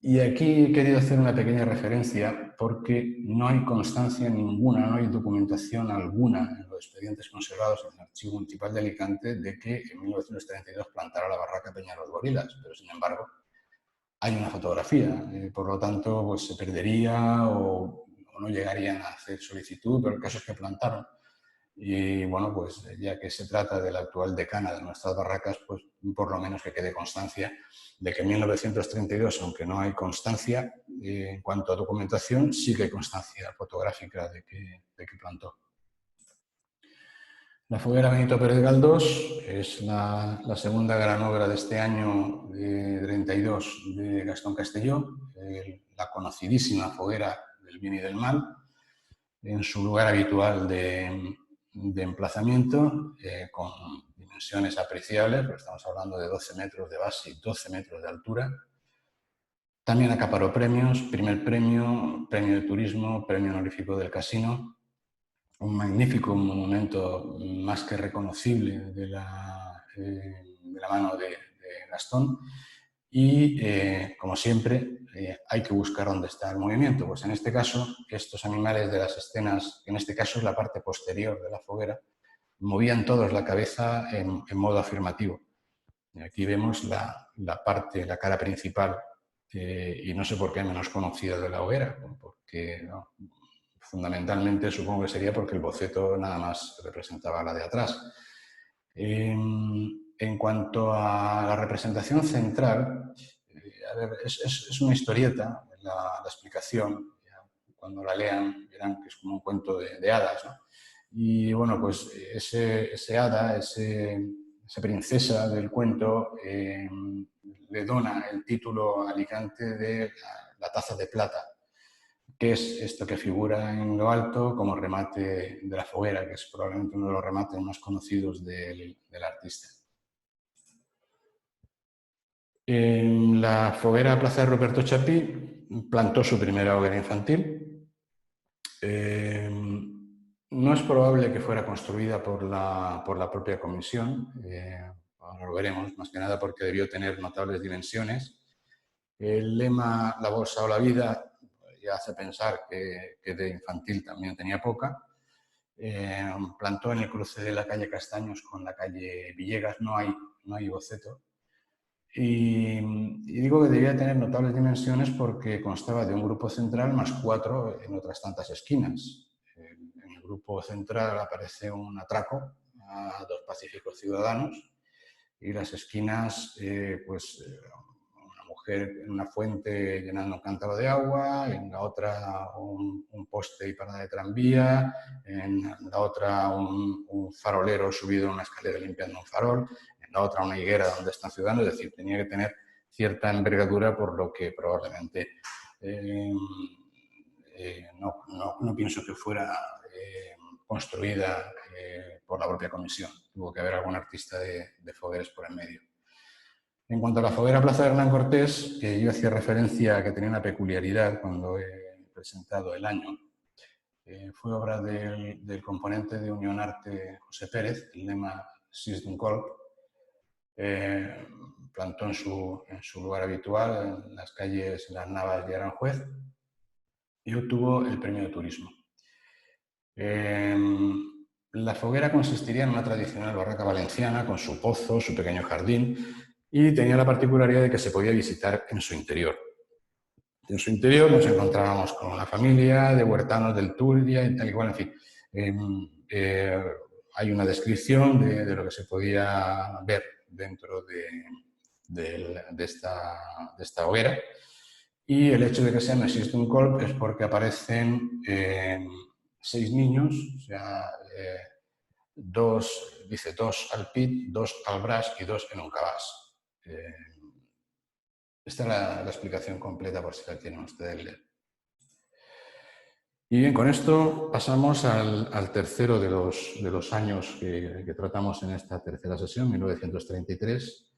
S1: Y aquí he querido hacer una pequeña referencia porque no hay constancia ninguna, no hay documentación alguna en los expedientes conservados en el Archivo Municipal de Alicante de que en 1932 plantara la barraca Peña los Gorilas, pero sin embargo hay una fotografía, por lo tanto pues se perdería o no llegarían a hacer solicitud, pero el caso es que plantaron. Y bueno, pues ya que se trata de la actual decana de nuestras barracas, pues por lo menos que quede constancia de que en 1932, aunque no hay constancia en cuanto a documentación, sí que hay constancia fotográfica de que plantó. La Foguera Benito Pérez Galdós es la segunda gran obra de este año de 32 de Gastón Castelló, la conocidísima Foguera del Bien y del Mal, en su lugar habitual de emplazamiento, con dimensiones apreciables, porque estamos hablando de 12 metros de base y 12 metros de altura. También acaparó premios, primer premio, premio de turismo, premio honorífico del casino, un magnífico monumento más que reconocible de la mano de Gastón. Y, como siempre, hay que buscar dónde está el movimiento. Pues en este caso, estos animales de las escenas, en este caso es la parte posterior de la foguera, movían todos la cabeza en modo afirmativo. Y aquí vemos la cara principal, y no sé por qué menos conocida de la hoguera, porque no, fundamentalmente supongo que sería porque el boceto nada más representaba la de atrás. En cuanto a la representación central, a ver, es una historieta, la explicación. Cuando la lean verán que es como un cuento de hadas, ¿no? Y bueno, pues ese hada, esa princesa del cuento, le dona el título a Alicante de la taza de plata, que es esto que figura en lo alto como remate de la foguera, que es probablemente uno de los remates más conocidos del artista. En la foguera Plaza de Ruperto Chapí plantó su primera hoguera infantil. No es probable que fuera construida por la propia comisión, ahora lo veremos, más que nada porque debió tener notables dimensiones. El lema "La bolsa o la vida" ya hace pensar que de infantil también tenía poca. Plantó en el cruce de la calle Castaños con la calle Villegas, no hay boceto. Y digo que debía tener notables dimensiones porque constaba de un grupo central más 4 en otras tantas esquinas. En el grupo central aparece un atraco a 2 pacíficos ciudadanos y las esquinas, una mujer en una fuente llenando un cántaro de agua, en la otra un poste y parada de tranvía, en la otra un farolero subido en una escalera limpiando un farol, en la otra una higuera donde están ciudadanos. Es decir, tenía que tener cierta envergadura, por lo que probablemente no pienso que fuera construida por la propia comisión. Tuvo que haber algún artista de fogueres por en medio. En cuanto a la foguera Plaza de Hernán Cortés, que yo hacía referencia a que tenía una peculiaridad cuando he presentado el año, fue obra del componente de Unión Arte José Pérez, el lema "Sis d'un colp", plantó en su lugar habitual, en las calles Las Navas y Aranjuez, y obtuvo el premio de turismo. La foguera consistiría en una tradicional barraca valenciana con su pozo, su pequeño jardín, y tenía la particularidad de que se podía visitar en su interior. En su interior nos encontrábamos con la familia de huertanos del Turia y tal y cual, en fin. Hay una descripción de lo que se podía ver dentro de esta hoguera, y el hecho de que sea "No existe un colp" es porque aparecen 6 niños, o sea, 2 al pit, 2 al bras y 2 en un cabàs. Esta es la explicación completa, por si la tienen ustedes leer. Y bien, con esto pasamos al tercero de los años que tratamos en esta tercera sesión, 1933,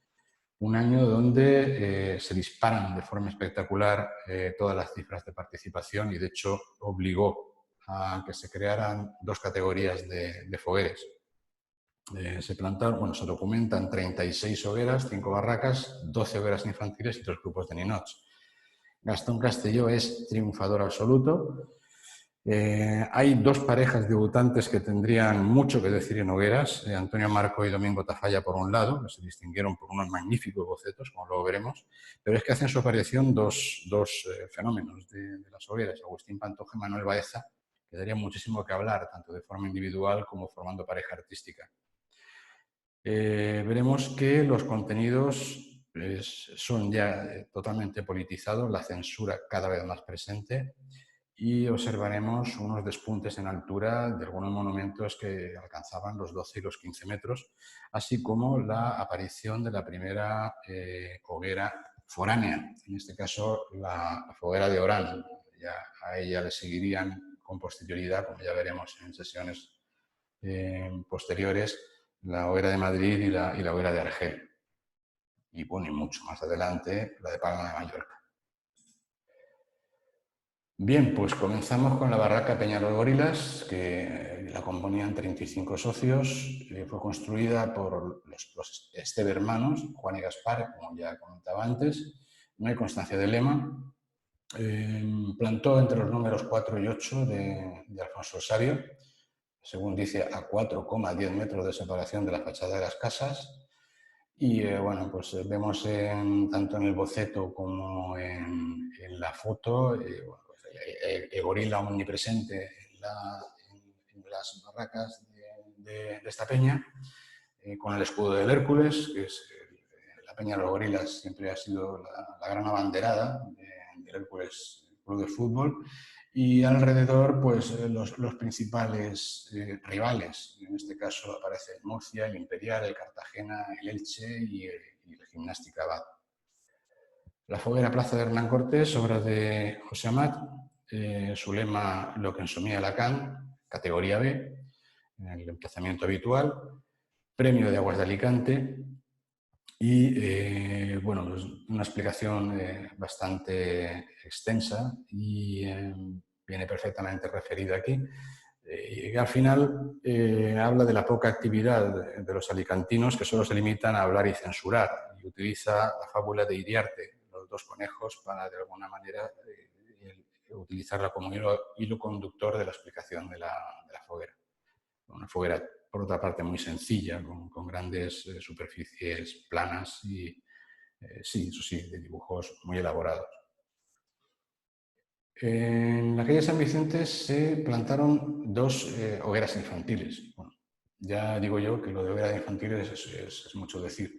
S1: un año donde se disparan de forma espectacular todas las cifras de participación y, de hecho, obligó a que se crearan 2 categorías de fogueres. Se documentan 36 hogueras, 5 barracas, 12 hogueras infantiles y 2 grupos de ninots. Gastón Castelló es triunfador absoluto. Hay 2 parejas debutantes que tendrían mucho que decir en hogueras, Antonio Marco y Domingo Tafalla por un lado, que se distinguieron por unos magníficos bocetos, como luego veremos, pero es que hacen su aparición dos fenómenos de las hogueras, Agustín Pantoja y Manuel Baeza, que daría muchísimo que hablar, tanto de forma individual como formando pareja artística. Veremos que los contenidos son ya totalmente politizados, la censura cada vez más presente, y observaremos unos despuntes en altura de algunos monumentos que alcanzaban los 12 y los 15 metros, así como la aparición de la primera hoguera foránea, en este caso la foguera de Orán. Ya a ella le seguirían con posterioridad, como ya veremos en sesiones posteriores, la hoguera de Madrid y la hoguera de Argel. Y bueno, y mucho más adelante, la de Palma de Mallorca. Bien, pues comenzamos con la barraca Peñalol Gorilas, que la componían 35 socios. Fue construida por los Esteve hermanos, Juan y Gaspar, como ya comentaba antes. No hay constancia de lema. Plantó entre los números 4 y 8 de Alfonso Osario, según dice, a 4,10 metros de separación de la fachada de las casas. Y bueno, pues vemos tanto en el boceto como en la foto bueno, pues el gorila omnipresente en las barracas de esta peña, con el escudo del Hércules, que es la peña de los gorilas siempre ha sido la gran abanderada del Hércules Club de Fútbol. Y alrededor, pues los principales rivales. En este caso aparece el Murcia, el Imperial, el Cartagena, el Elche y el Gimnástica Abad. La foguera Plaza de Hernán Cortés, obra de José Amat, su lema Lo que ensomía Lacan, categoría B, en el emplazamiento habitual, premio de Aguas de Alicante y, bueno, pues una explicación bastante extensa y viene perfectamente referida aquí. Y al final habla de la poca actividad de los alicantinos que solo se limitan a hablar y censurar y utiliza la fábula de Iriarte, los dos conejos, para de alguna manera utilizarla como hilo conductor de la explicación de la foguera. Una foguera, por otra parte, muy sencilla, con grandes superficies planas y, sí, eso sí, de dibujos muy elaborados. En la calle San Vicente se plantaron dos hogueras infantiles. Bueno, ya digo yo que lo de hogueras infantiles es mucho decir.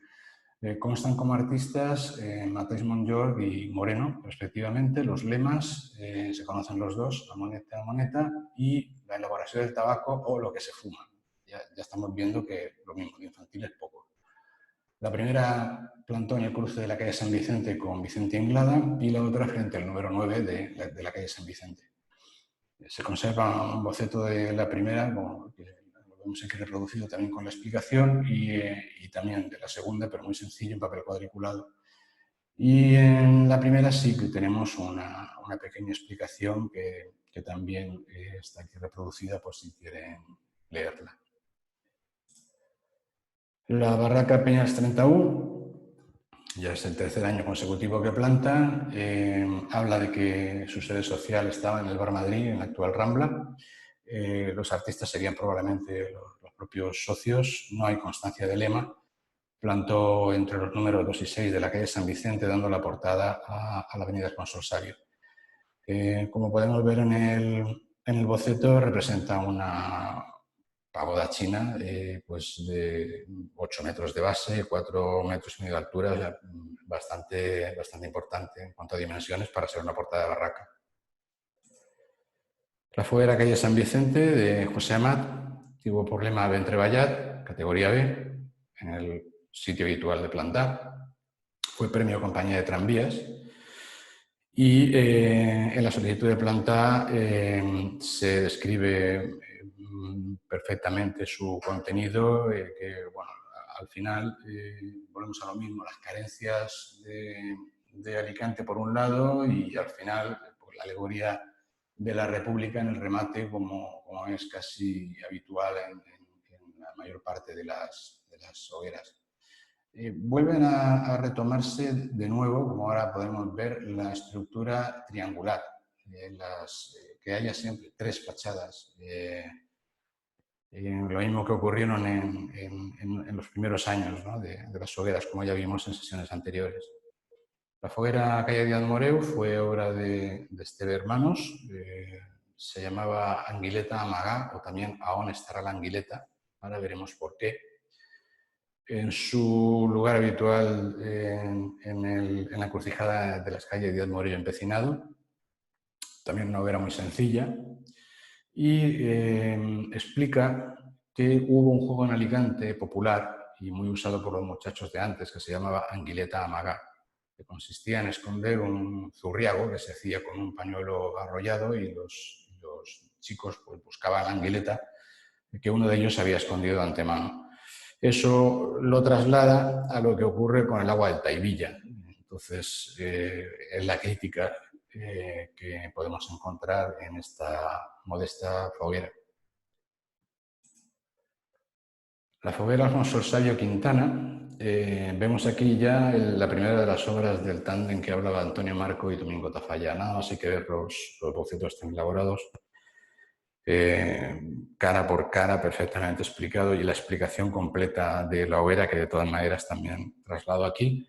S1: Constan como artistas Mateix Montllor y Moreno, respectivamente. Los lemas se conocen los dos, la moneta y la elaboración del tabaco o lo que se fuma. Ya estamos viendo que lo mismo, de infantil es poco. La primera plantó en el cruce de la calle San Vicente con Vicente Inglada y la otra frente al número 9 de la calle San Vicente. Se conserva un boceto de la primera, que lo vemos aquí reproducido también con la explicación, y también de la segunda, pero muy sencillo, en papel cuadriculado. Y en la primera sí que tenemos una pequeña explicación que también está aquí reproducida por si quieren leerla. La barraca Peñas 31, ya es el tercer año consecutivo que plantan, habla de que su sede social estaba en el Bar Madrid, en la actual Rambla. Los artistas serían probablemente los propios socios, no hay constancia de lema. Plantó entre los números 2 y 6 de la calle San Vicente, dando la portada a la avenida Consul Sabio. Como podemos ver en el boceto, representa una pagoda china pues de 8 metros de base, 4 metros y medio de altura, o sea, bastante importante en cuanto a dimensiones para ser una portada de barraca. La foguera calle San Vicente de José Amat, antiguo problema de Entrevallat, categoría B, en el sitio habitual de plantar. Fue premio compañía de tranvías. Y en la solicitud de planta se describe perfectamente su contenido, que bueno, al final volvemos a lo mismo, las carencias de Alicante por un lado y al final pues, la alegoría de la República en el remate, como es casi habitual en la mayor parte de las hogueras. Vuelven a retomarse de nuevo, como ahora podemos ver, la estructura triangular, que haya siempre tres fachadas. Lo mismo que ocurrieron en los primeros años, ¿no? de las hogueras, como ya vimos en sesiones anteriores. La foguera calle Díaz Moreu fue obra de Esteve Hermanos, se llamaba Anguileta Amagá, o también Aón estará la Anguileta, ahora veremos por qué. En su lugar habitual en la encrucijada de las calles Díaz Morillo Empecinado, también una hoguera muy sencilla, y explica que hubo un juego en Alicante popular y muy usado por los muchachos de antes que se llamaba Anguileta Amagá, que consistía en esconder un zurriago que se hacía con un pañuelo arrollado y los chicos pues, buscaban la anguileta que uno de ellos se había escondido de antemano. Eso lo traslada a lo que ocurre con el agua del Taivilla. Entonces, es la crítica que podemos encontrar en esta modesta foguera. La foguera Alfonso Sabio Quintana, vemos aquí ya la primera de las obras del tándem que hablaba Antonio Marco y Domingo Tafalla. Nada más hay que ver los bocetos tan elaborados. cara por cara, perfectamente explicado, y la explicación completa de la hoguera, que de todas maneras también traslado aquí.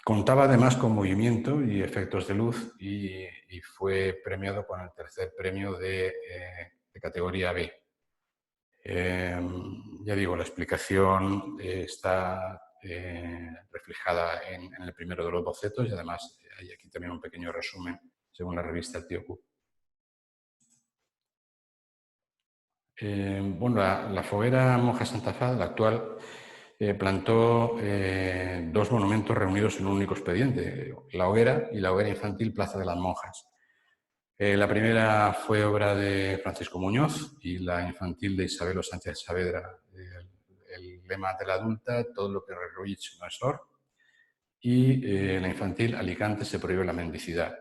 S1: Contaba además con movimiento y efectos de luz y fue premiado con el tercer premio de categoría B. Ya digo, la explicación está reflejada en el primero de los bocetos y además hay aquí también un pequeño resumen según la revista El Tío Q. Bueno, la foguera Monja Santa Faz, la actual, plantó dos monumentos reunidos en un único expediente, la hoguera y la hoguera infantil Plaza de las Monjas. La primera fue obra de Francisco Muñoz y la infantil de Isabel Sánchez Saavedra. El lema de la adulta, todo lo que Ruiz no es or, y la infantil, Alicante se prohíbe la mendicidad.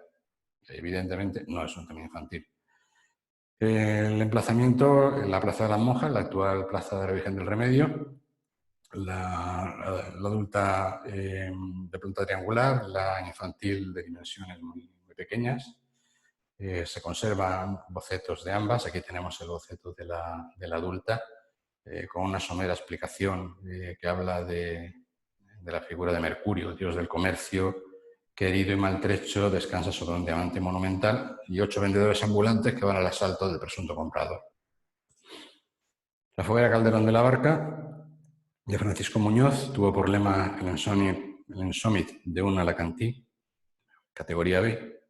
S1: Evidentemente no es un tema infantil. El emplazamiento en la Plaza de las Monjas, la actual Plaza de la Virgen del Remedio, la adulta de planta triangular, la infantil de dimensiones muy pequeñas. Se conservan bocetos de ambas. Aquí tenemos el boceto de la adulta, con una somera explicación que habla de la figura de Mercurio, dios del comercio, que herido y maltrecho descansa sobre un diamante monumental, y 8 vendedores ambulantes que van al asalto del presunto comprador. La foguera Calderón de la Barca, de Francisco Muñoz, tuvo por lema el ensomit de un alacantí, categoría B.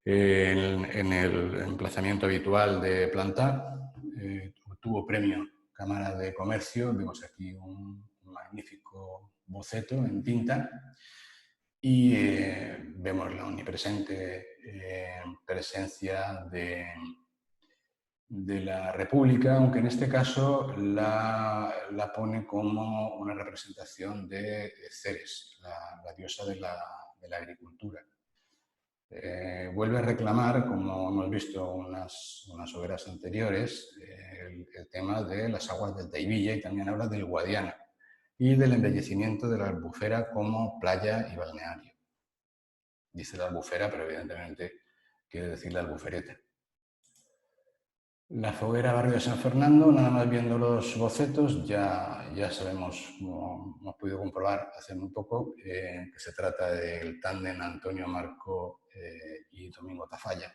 S1: En el emplazamiento habitual de planta, tuvo premio Cámara de Comercio. Vemos aquí un magnífico boceto en tinta y vemos la omnipresente presencia de la República, aunque en este caso la pone como una representación de Ceres, la diosa de la agricultura. Vuelve a reclamar, como hemos visto unas hogueras anteriores, el tema de las aguas del Teivilla, y también habla del Guadiana y del embellecimiento de la Albufera como playa y balneario. Dice la Albufera, pero evidentemente quiere decir la Albufereta. La foguera Barrio de San Fernando, nada más viendo los bocetos, ya sabemos, como hemos podido comprobar hace muy poco, que se trata del tándem Antonio Marco y Domingo Tafalla.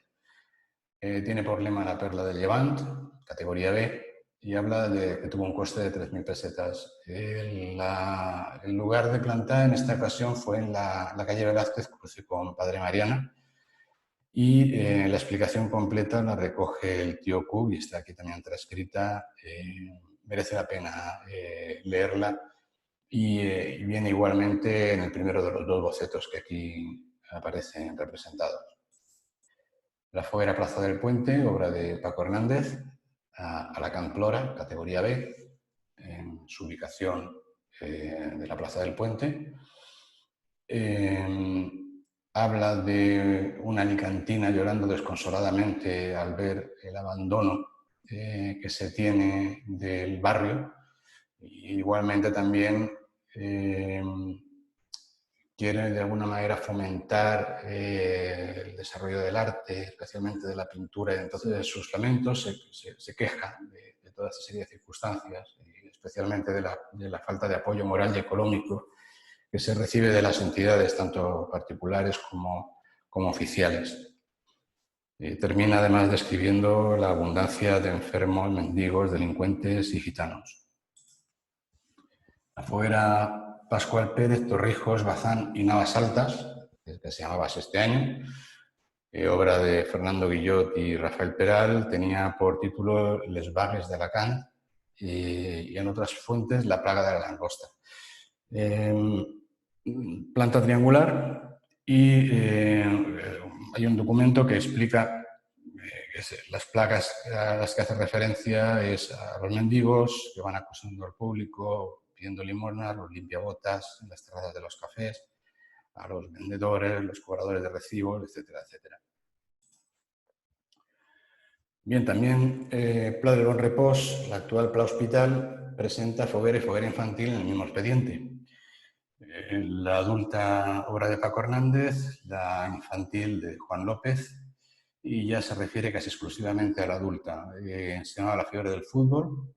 S1: Tiene por lema la perla del Levant, categoría B, y habla de que tuvo un coste de 3.000 pesetas. El lugar de plantar en esta ocasión fue en la calle Velázquez, cruce con Padre Mariana, y la explicación completa la recoge el Tío Q y está aquí también transcrita. Merece la pena leerla y viene igualmente en el primero de los dos bocetos que aquí aparecen representados. La foguera Plaza del Puente, obra de Paco Hernández, a la Cantlora, categoría B, en su ubicación de la Plaza del Puente. Habla de una alicantina llorando desconsoladamente al ver el abandono que se tiene del barrio. Igualmente también quiere de alguna manera fomentar el desarrollo del arte, especialmente de la pintura, y entonces en sus lamentos se queja de toda esta serie de circunstancias, y especialmente de la falta de apoyo moral y económico que se recibe de las entidades, tanto particulares como oficiales. Termina además describiendo la abundancia de enfermos, mendigos, delincuentes y gitanos. La foguera Pascual Pérez, Torrijos, Bazán y Navas Altas, que se llamaba este año, obra de Fernando Guillot y Rafael Peral, tenía por título Les Vagues de Alacant y en otras fuentes La plaga de la langosta. Planta triangular, y hay un documento que explica las plagas a las que hace referencia es a los mendigos que van acosando al público pidiendo limosna, los limpiabotas en las terrazas de los cafés, a los vendedores, los cobradores de recibos, etcétera, etcétera. Bien, también Pla del Bon Repòs, la actual Pla Hospital, presenta foguera y foguera infantil en el mismo expediente. La adulta, obra de Paco Hernández, la infantil de Juan López, y ya se refiere casi exclusivamente a la adulta. Se llama La fiebre del fútbol.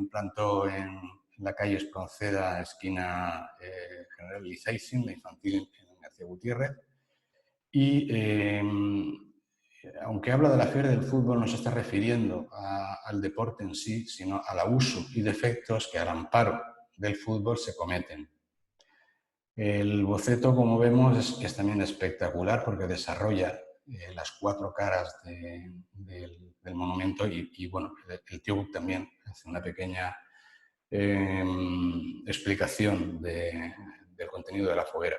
S1: Plantó en la calle Espronceda, esquina General Lizaicin, la infantil en García Gutiérrez. Y aunque habla de la fiebre del fútbol, no se está refiriendo al deporte en sí, sino al abuso y defectos que al amparo del fútbol se cometen. El boceto, como vemos, es también espectacular porque desarrolla las 4 caras del monumento y bueno, el tío también hace una pequeña explicación del contenido de la foguera.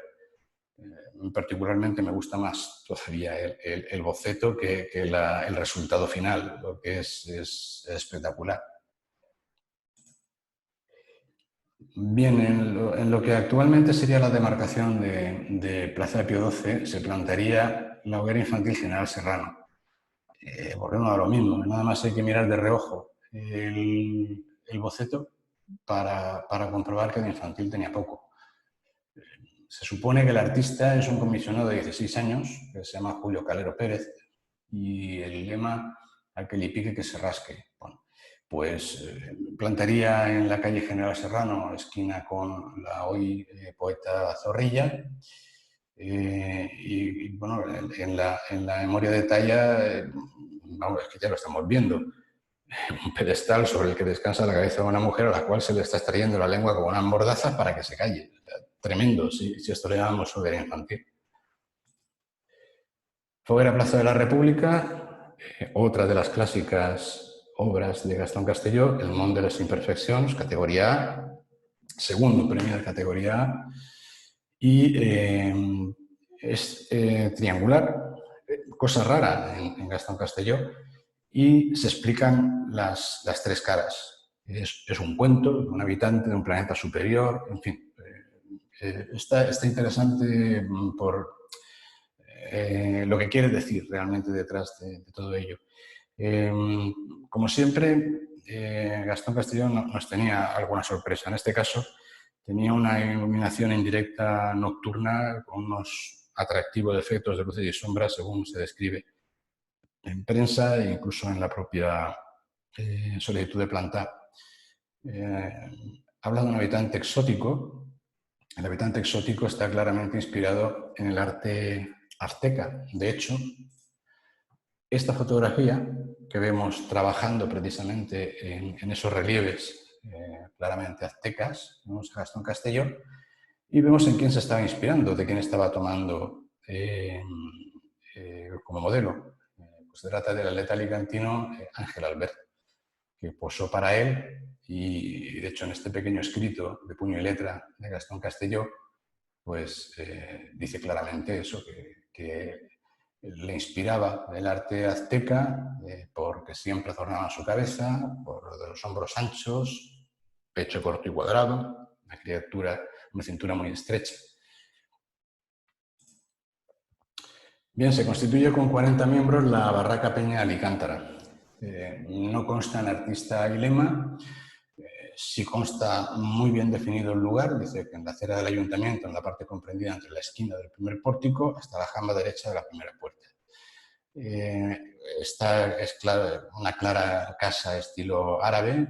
S1: Particularmente me gusta más todavía el boceto que el resultado final, lo que es espectacular. Bien, en lo que actualmente sería la demarcación de Plaza de Pío XII, se plantearía la hoguera infantil General Serrano. Volvemos a lo mismo, nada más hay que mirar de reojo el boceto para comprobar que de infantil tenía poco. Se supone que el artista es un comisionado de 16 años, que se llama Julio Calero Pérez, y el lema al que le pique que se rasque. Bueno, pues plantaría en la calle General Serrano, esquina con la hoy poeta Zorrilla, y bueno, en la memoria de talla, vamos, es que ya lo estamos viendo, un pedestal sobre el que descansa la cabeza de una mujer a la cual se le está extrayendo la lengua con una mordaza para que se calle. Tremendo, si esto le llamamos hoguera infantil. Foguera Plaza de la República, otra de las clásicas obras de Gastón Castelló, El món de les imperfeccions, categoría A, segundo premio de categoría A, y es triangular, cosa rara en Gastón Castelló, y se explican las 3 caras. Es un cuento de un habitante de un planeta superior, en fin. Está interesante por lo que quiere decir realmente detrás de todo ello. Como siempre, Gastón Castelló nos tenía alguna sorpresa. En este caso, tenía una iluminación indirecta nocturna con unos atractivos efectos de luces y sombras, según se describe en prensa e incluso en la propia solicitud de planta. Habla de un habitante exótico. El habitante exótico está claramente inspirado en el arte azteca. De hecho, esta fotografía que vemos trabajando precisamente en esos relieves claramente aztecas, vemos a Gastón Castelló y vemos en quién se estaba inspirando, de quién estaba tomando como modelo. Pues se trata del atleta alicantino Ángel Albert, que posó para él y de hecho en este pequeño escrito de puño y letra de Gastón Castelló pues dice claramente eso, que le inspiraba el arte azteca porque siempre adornaba su cabeza, por de los hombros anchos, pecho corto y cuadrado, una criatura, una cintura muy estrecha. Bien, se constituye con 40 miembros la Barraca Peña Alicántara. No consta en artista y lema, sí consta muy bien definido el lugar, dice que en la acera del ayuntamiento, en la parte comprendida entre la esquina del primer pórtico hasta la jamba derecha de la primera puerta. Esta es una clara casa estilo árabe,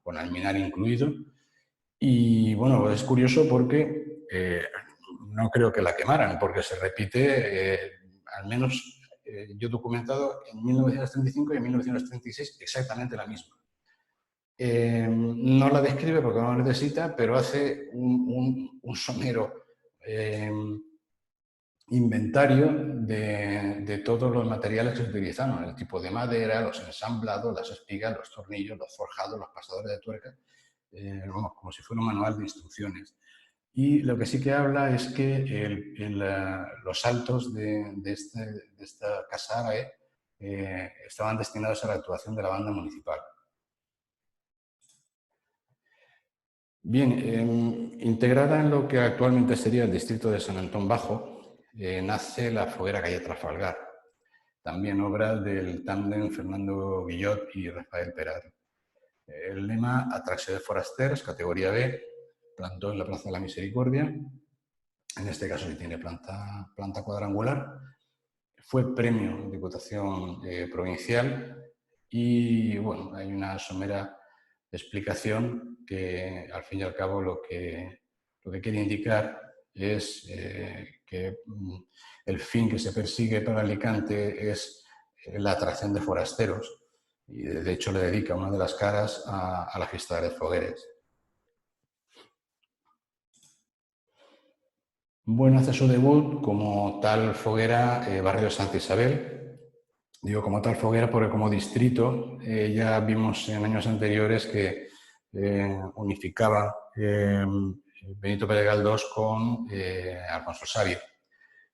S1: con alminar incluido. Y bueno, es curioso porque no creo que la quemaran, porque se repite, al menos yo he documentado en 1935 y en 1936 exactamente la misma. No la describe porque no la necesita, pero hace un somero inventario de todos los materiales que se utilizaron, el tipo de madera, los ensamblados, las espigas, los tornillos, los forjados, los pasadores de tuerca, como si fuera un manual de instrucciones. Y lo que sí que habla es que los saltos de esta casa árabe estaban destinados a la actuación de la banda municipal. Bien, integrada en lo que actualmente sería el distrito de San Antón Bajo, nace la foguera calle Trafalgar, también obra del tándem Fernando Guillot y Rafael Peral. El lema Atracció de forasters, categoría B, plantó en la Plaza de la Misericordia, en este caso sí tiene planta cuadrangular, Fue premio Diputación Provincial y, bueno, hay una somera explicación que, al fin y al cabo, lo que quiere indicar es que el fin que se persigue para Alicante es la atracción de forasteros y, de hecho, le dedica una de las caras a la fiesta de Fogueres. Bueno, hace su debut como tal foguera Barrio Santa Isabel. Digo como tal foguera porque como distrito ya vimos en años anteriores que unificaba Benito Pérez Galdós con Alfonso Sabio.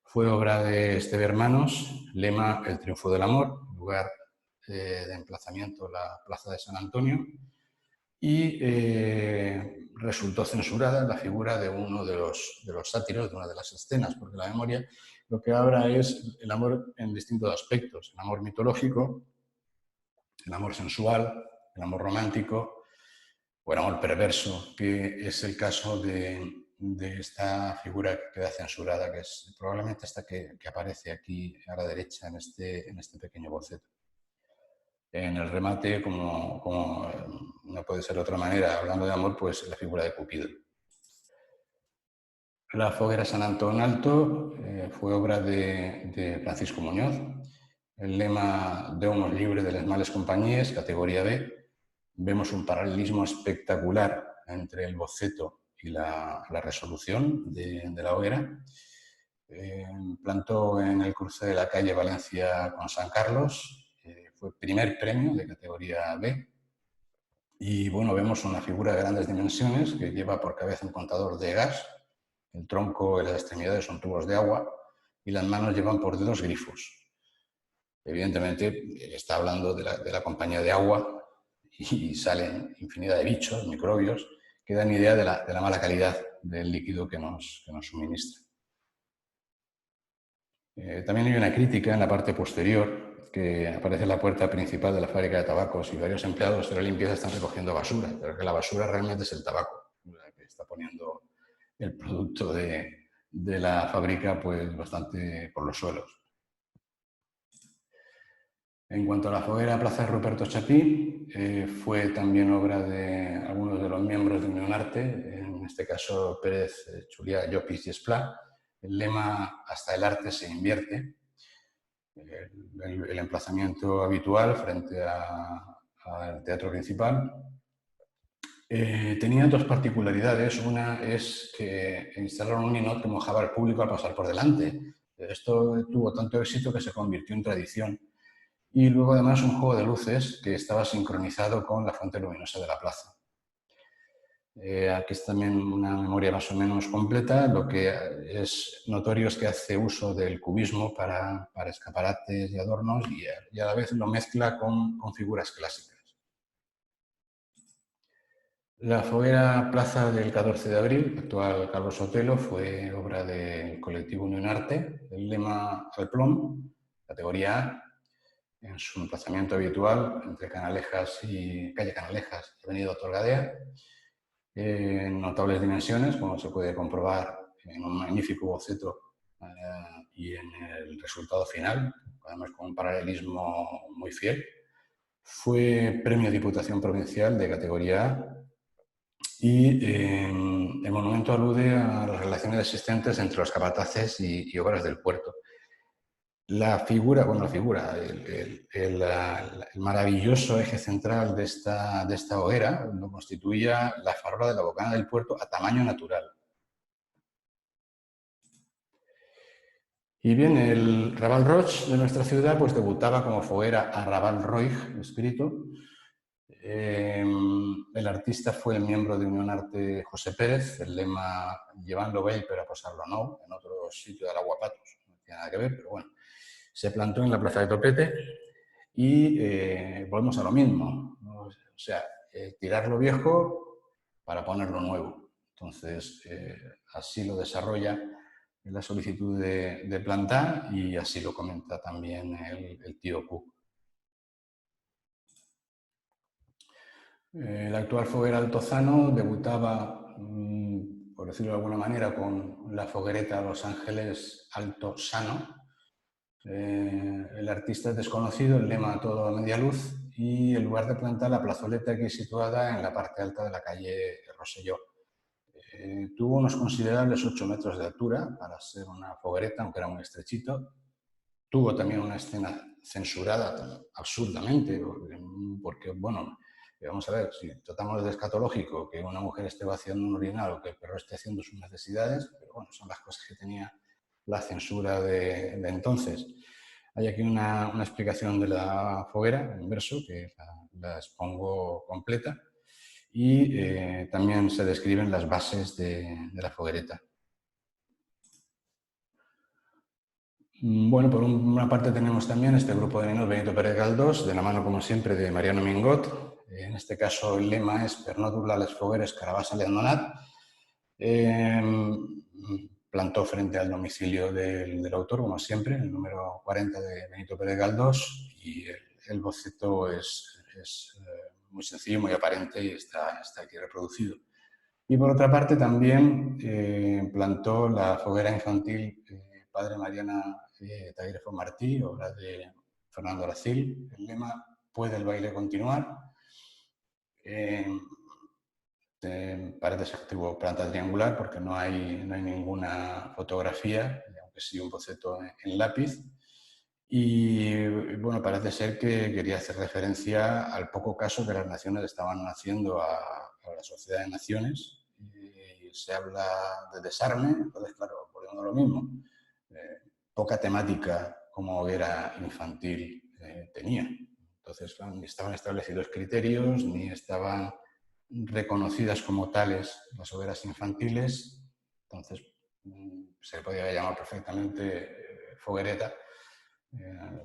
S1: Fue obra de Esteve Hermanos, lema El triunfo del amor, lugar de emplazamiento la Plaza de San Antonio, y resultó censurada la figura de uno de los sátiros, de una de las escenas, porque la memoria lo que habla es el amor en distintos aspectos, el amor mitológico, el amor sensual, el amor romántico o el amor perverso, que es el caso de esta figura que queda censurada, que es probablemente esta que aparece aquí a la derecha en este pequeño boceto. En el remate, como no puede ser de otra manera, hablando de amor, pues la figura de Cupido. La foguera San Antón Alto fue obra de Francisco Muñoz. El lema Deumos libre de las males compañías, categoría B. Vemos un paralelismo espectacular entre el boceto y la resolución de la hoguera. Plantó en el cruce de la calle Valencia con San Carlos. Fue primer premio de categoría B. Y bueno, vemos una figura de grandes dimensiones que lleva por cabeza un contador de gas. El tronco y las extremidades son tubos de agua y las manos llevan por dedos grifos. Evidentemente está hablando de la compañía de agua y salen infinidad de bichos, microbios, que dan idea de la mala calidad del líquido que nos suministra. También hay una crítica en la parte posterior, que aparece en la puerta principal de la fábrica de tabacos y varios empleados de la limpieza están recogiendo basura, pero que la basura realmente es el tabaco, que está poniendo el producto de la fábrica pues bastante por los suelos. En cuanto a la foguera Plaza Ruperto Chapí, fue también obra de algunos de los miembros de Unión Arte, en este caso Pérez, Julià, Llopis y Esplà. El lema "Hasta el arte se invierte", el emplazamiento habitual frente al teatro principal. Tenía dos particularidades. Una es que instalaron un ninot que mojaba al público al pasar por delante. Esto tuvo tanto éxito que se convirtió en tradición. Y luego además un juego de luces que estaba sincronizado con la fuente luminosa de la plaza. Aquí es también una memoria más o menos completa. Lo que es notorio es que hace uso del cubismo para escaparates y adornos y a la vez lo mezcla con figuras clásicas. La foguera Plaza del 14 de Abril, actual Carlos Sotelo, fue obra del colectivo Unión Arte. El lema Al plom, categoría A, en su emplazamiento habitual entre calle Canalejas y Avenida Otorgadea, en notables dimensiones, como se puede comprobar en un magnífico boceto y en el resultado final, además con un paralelismo muy fiel. Fue premio Diputación Provincial de categoría A y el monumento alude a las relaciones existentes entre los capataces y obras del puerto. El maravilloso eje central de esta hoguera lo constituía la farola de la bocana del puerto a tamaño natural. Y bien, el Raval Roig de nuestra ciudad pues debutaba como foguera a Raval Roig, escrito. El artista fue el miembro de Unión Arte José Pérez, el lema "Llevando bé pero a posarlo no", en otro sitio de Aguapatos, no tiene nada que ver, pero bueno. Se plantó en la plaza de Topete y volvemos a lo mismo, ¿no? O sea, tirar lo viejo para poner lo nuevo. Entonces, así lo desarrolla en la solicitud de planta y así lo comenta también el tío Cook. El actual foguera Altozano debutaba, por decirlo de alguna manera, con la foguereta Los Ángeles Altozano, El artista es desconocido, el lema todo a media luz y el lugar de plantar la plazoleta aquí situada en la parte alta de la calle Rosselló. Tuvo unos considerables 8 metros de altura para ser una foguereta, aunque era muy estrechito. Tuvo también una escena censurada absurdamente, porque, bueno, vamos a ver, si tratamos de escatológico que una mujer esté vaciando un urinal o que el perro esté haciendo sus necesidades, pero bueno, son las cosas que tenía la censura de entonces. Hay aquí una explicación de la foguera en verso, que la expongo completa, y también se describen las bases de la foguereta. Bueno, por una parte tenemos también este grupo de niños Benito Pérez Galdós, de la mano, como siempre, de Mariano Mingot. En este caso, el lema es «Per no doblar les fogueres, carabassa li han donat». Plantó frente al domicilio del autor, como siempre, el número 40 de Benito Pérez Galdós, y el boceto es muy sencillo, muy aparente y está aquí reproducido. Y por otra parte también plantó la foguera infantil Padre Mariana Taguerfo Martí, obra de Fernando Aracil. El lema «Puede el baile continuar». Parece ser que tuvo planta triangular porque no hay ninguna fotografía, aunque sí un boceto en lápiz. Y bueno, parece ser que quería hacer referencia al poco caso que las naciones estaban haciendo a la Sociedad de Naciones. Y se habla de desarme, entonces, claro, volviendo a lo mismo, poca temática como hoguera infantil tenía. Entonces, ni estaban establecidos criterios, ni estaban reconocidas como tales las hogueras infantiles. Entonces, se podía llamar perfectamente foguereta.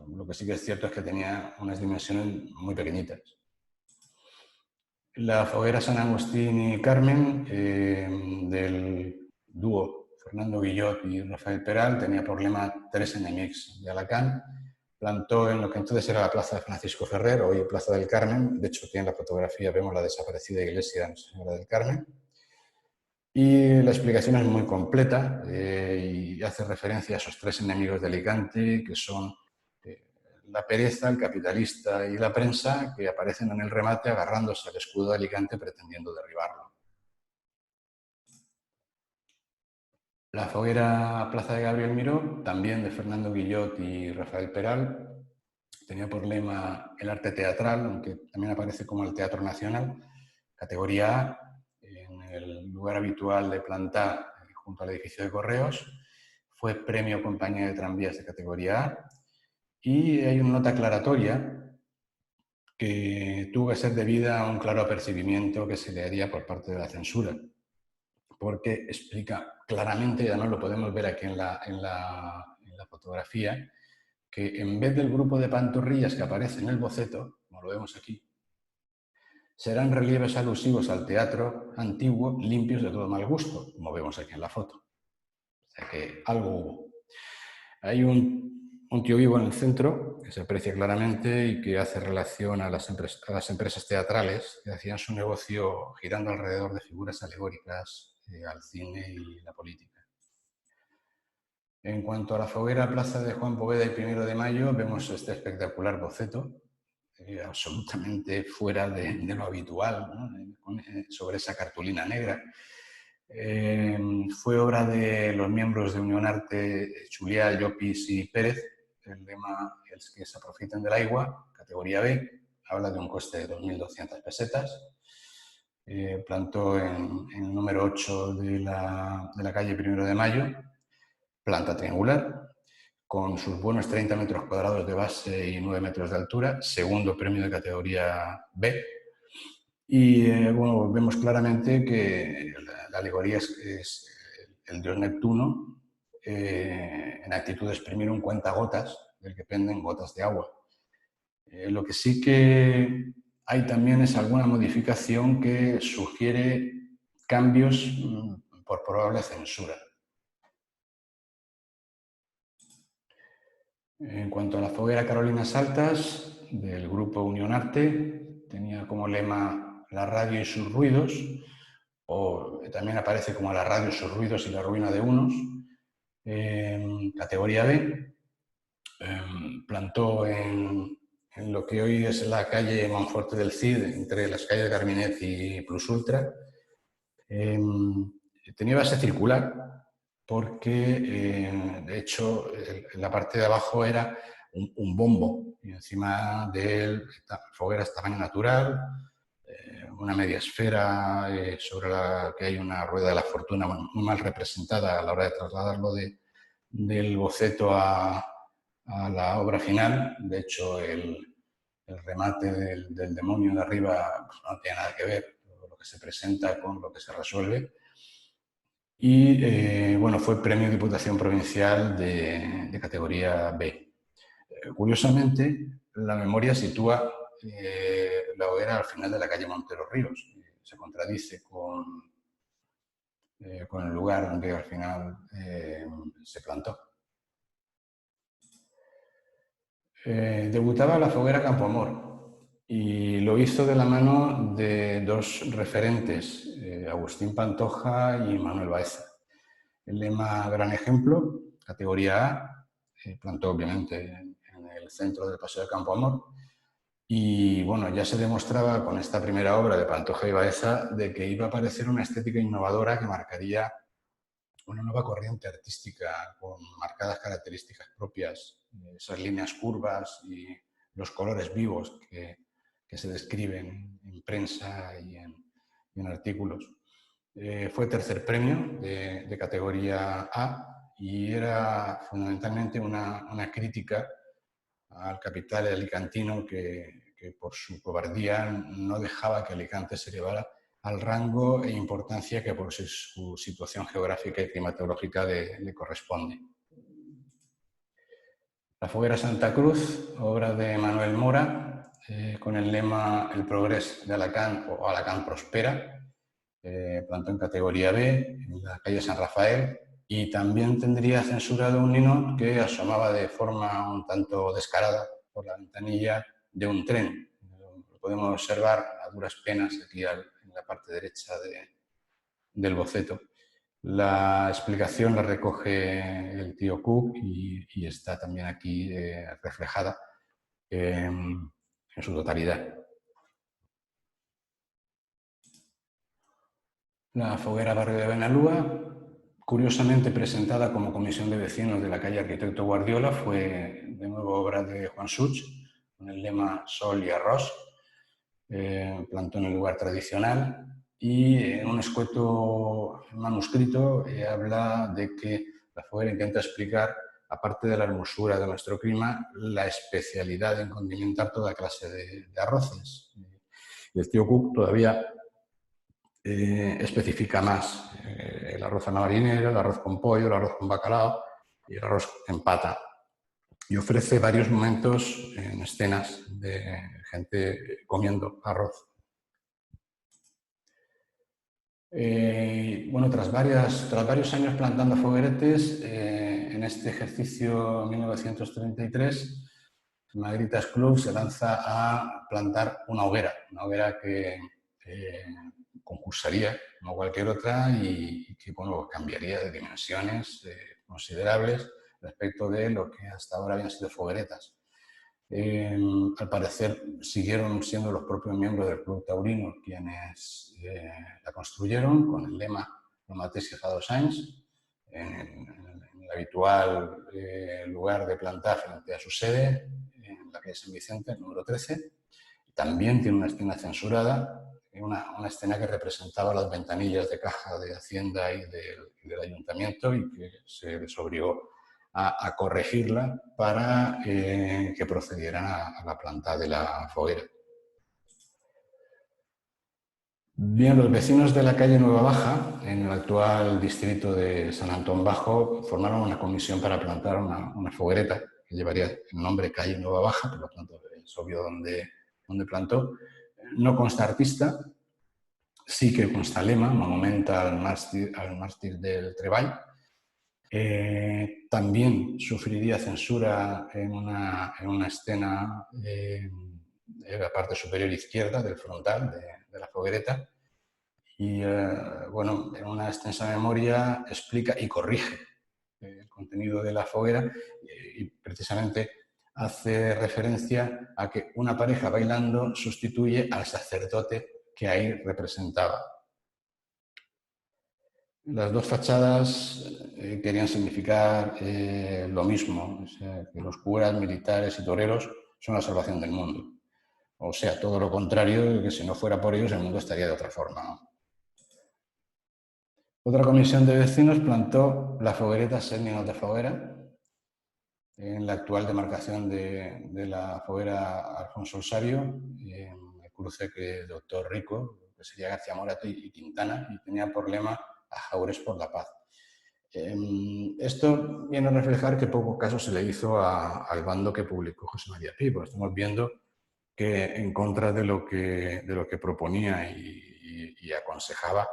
S1: Lo que sí que es cierto es que tenía unas dimensiones muy pequeñitas. La foguera San Agustín y Carmen, del dúo Fernando Guillot y Rafael Peral, tenía por lema «Tres enemics» de Alacant. Plantó en lo que entonces era la plaza de Francisco Ferrer, hoy Plaza del Carmen. De hecho, aquí en la fotografía vemos la desaparecida iglesia de Señora del Carmen. Y la explicación es muy completa y hace referencia a esos tres enemigos de Alicante, que son la pereza, el capitalista y la prensa, que aparecen en el remate agarrándose al escudo de Alicante pretendiendo derribarlo. La foguera Plaza de Gabriel Miró, también de Fernando Guillot y Rafael Peral, tenía por lema el arte teatral, aunque también aparece como el Teatro Nacional, categoría A, en el lugar habitual de plantar junto al edificio de Correos. Fue premio Compañía de Tranvías de categoría A. Y hay una nota aclaratoria que tuvo que ser debida a un claro apercibimiento que se le haría por parte de la censura, porque explica claramente, y además lo podemos ver aquí en la fotografía, que en vez del grupo de pantorrillas que aparece en el boceto, como lo vemos aquí, serán relieves alusivos al teatro antiguo, limpios de todo mal gusto, como vemos aquí en la foto. O sea que algo hubo. Hay un tío vivo en el centro, que se aprecia claramente y que hace relación a las empresas teatrales que hacían su negocio girando alrededor de figuras alegóricas al cine y la política. En cuanto a la foguera Plaza de Juan Poveda y 1 de Mayo, vemos este espectacular boceto, absolutamente fuera de lo habitual, ¿no? Sobre esa cartulina negra. Fue obra de los miembros de Unión Arte, Julià, Llopis y Pérez. El lema es que se aprofiten del agua, categoría B, habla de un coste de 2.200 pesetas. Plantó en el número 8 de la calle 1 de Mayo, planta triangular, con sus buenos 30 metros cuadrados de base y 9 metros de altura, segundo premio de categoría B. Y bueno, vemos claramente que la alegoría es el dios Neptuno en actitud de exprimir un cuentagotas del que penden gotas de agua. Lo que sí que hay también es alguna modificación que sugiere cambios por probable censura. En cuanto a la foguera Carolinas Altas, del grupo Unión Arte, tenía como lema la radio y sus ruidos, o también aparece como la radio, sus ruidos y la ruina de unos, categoría B. plantó en lo que hoy es la calle Monforte del Cid, entre las calles Garminet y Plus Ultra. Tenía base circular porque, de hecho, la parte de abajo era un bombo y encima de él fogueras tamaño natural, una media esfera sobre la que hay una rueda de la fortuna muy mal representada a la hora de trasladarlo del boceto a la obra final. De hecho, el remate del demonio de arriba pues, no tiene nada que ver lo que se presenta con lo que se resuelve. Y bueno, fue premio Diputación Provincial de categoría B. Curiosamente, la memoria sitúa la hoguera al final de la calle Montero Ríos. Se contradice con el lugar donde al final se plantó. Debutaba la foguera Campoamor y lo hizo de la mano de dos referentes, Agustín Pantoja y Manuel Baeza. El lema Gran Ejemplo, categoría A, plantó obviamente en el centro del Paseo de Campoamor. Y bueno, ya se demostraba con esta primera obra de Pantoja y Baeza de que iba a aparecer una estética innovadora que marcaría una nueva corriente artística con marcadas características propias, esas líneas curvas y los colores vivos que se describen en prensa y en artículos. Fue tercer premio de categoría A y era fundamentalmente una crítica al capital alicantino que por su cobardía no dejaba que Alicante se llevara al rango e importancia que por su situación geográfica y climatológica le corresponde. La foguera Santa Cruz, obra de Manuel Mora, con el lema El progrés de Alacant o Alacant prospera, plantó en categoría B, en la calle San Rafael, y también tendría censurado un ninot que asomaba de forma un tanto descarada por la ventanilla de un tren. Lo podemos observar a duras penas aquí en la parte derecha del boceto. La explicación la recoge el tío Cook y está también aquí reflejada en su totalidad. La foguera Barrio de Benalúa, curiosamente presentada como comisión de vecinos de la calle Arquitecto Guardiola, fue de nuevo obra de Juan Such, con el lema Sol y Arroz. Plantó en el lugar tradicional y en un escueto manuscrito habla de que la foguera intenta explicar, aparte de la hermosura de nuestro clima, la especialidad en condimentar toda clase de arroces. Y el tío Cook todavía especifica más el arroz a la marinera, el arroz con pollo, el arroz con bacalao y el arroz en pata. Y ofrece varios momentos en escenas de gente comiendo arroz. Bueno, tras varios años plantando fogueretes, en este ejercicio 1933, Magritas Club se lanza a plantar una hoguera que concursaría como cualquier otra y que bueno, cambiaría de dimensiones considerables respecto de lo que hasta ahora habían sido fogueretas. Al parecer siguieron siendo los propios miembros del Club Taurino quienes la construyeron con el lema No matéis a 2 anys, en el habitual lugar de plantar frente a su sede, en la calle San Vicente, número 13. También tiene una escena censurada, una escena que representaba las ventanillas de caja de Hacienda y del Ayuntamiento y que se les obligó a corregirla para que procedieran a la planta de la foguera. Bien, los vecinos de la calle Nueva Baja, en el actual distrito de San Antón Bajo, formaron una comisión para plantar una foguereta que llevaría el nombre Calle Nueva Baja, por lo tanto es obvio dónde plantó. No consta artista, sí que consta lema, monumenta al mártir del Treball. También sufriría censura en una escena en la parte superior izquierda del frontal de la foguereta y bueno, en una extensa memoria explica y corrige contenido de la foguera y precisamente hace referencia a que una pareja bailando sustituye al sacerdote que ahí representaba. Las dos fachadas querían significar lo mismo, o sea, que los curas, militares y toreros son la salvación del mundo. O sea, todo lo contrario, que si no fuera por ellos el mundo estaría de otra forma, ¿no? Otra comisión de vecinos plantó la foguereta Seninos de Foguera en la actual demarcación de la foguera Alfonso Osario, en el cruce que Doctor Rico, que sería García Morato y Quintana, y tenía por lema a Jaures por la paz. Esto viene a reflejar que poco caso se le hizo al bando que publicó José María Pi, porque estamos viendo que en contra de lo que proponía y aconsejaba,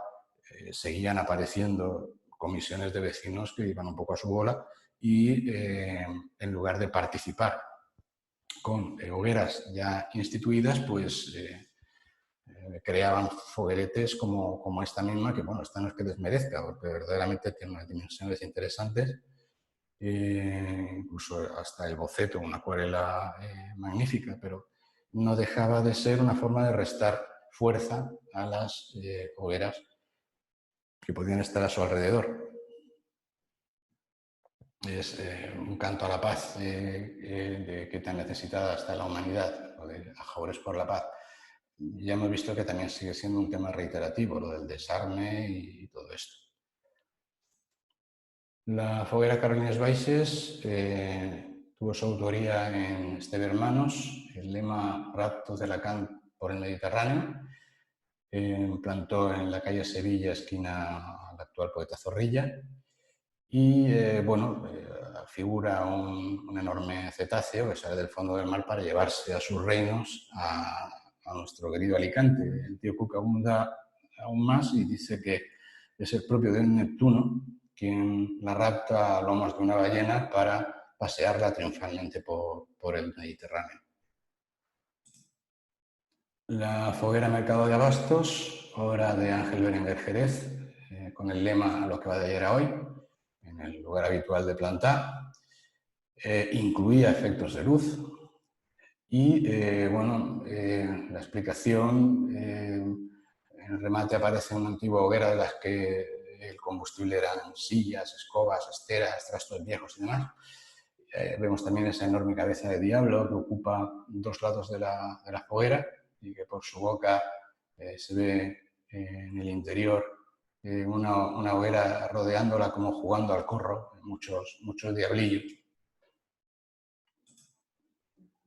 S1: seguían apareciendo comisiones de vecinos que iban un poco a su bola y en lugar de participar con hogueras ya instituidas, pues creaban fogueretes como esta misma, que bueno, esta no es que desmerezca, porque verdaderamente tiene unas dimensiones interesantes, incluso hasta el boceto, una acuarela magnífica, pero no dejaba de ser una forma de restar fuerza a las hogueras que podían estar a su alrededor. Es un canto a la paz que tan necesitada está la humanidad, o de a Jaures por la paz. Ya hemos visto que también sigue siendo un tema reiterativo, lo del desarme y todo esto. La foguera Carolines Baixes tuvo su autoría en Esteve Hermanos, el lema Raptos de Lacan por el Mediterráneo, plantó en la calle Sevilla, esquina al actual Poeta Zorrilla, y bueno, figura un enorme cetáceo que sale del fondo del mar para llevarse a sus reinos a nuestro querido Alicante. El tío Cook abunda aún más y dice que es el propio dios Neptuno quien la rapta a lomos de una ballena para pasearla triunfalmente por el Mediterráneo. La foguera Mercado de Abastos, obra de Ángel Berenguer Jerez, con el lema Lo que va de ayer a hoy, en el lugar habitual de plantar, incluía efectos de luz y, bueno, la explicación, en el remate aparece una antigua hoguera de las que el combustible eran sillas, escobas, esteras, trastos viejos y demás. Vemos también esa enorme cabeza de diablo que ocupa dos lados de la foguera y que por su boca se ve en el interior una hoguera rodeándola como jugando al corro, muchos diablillos.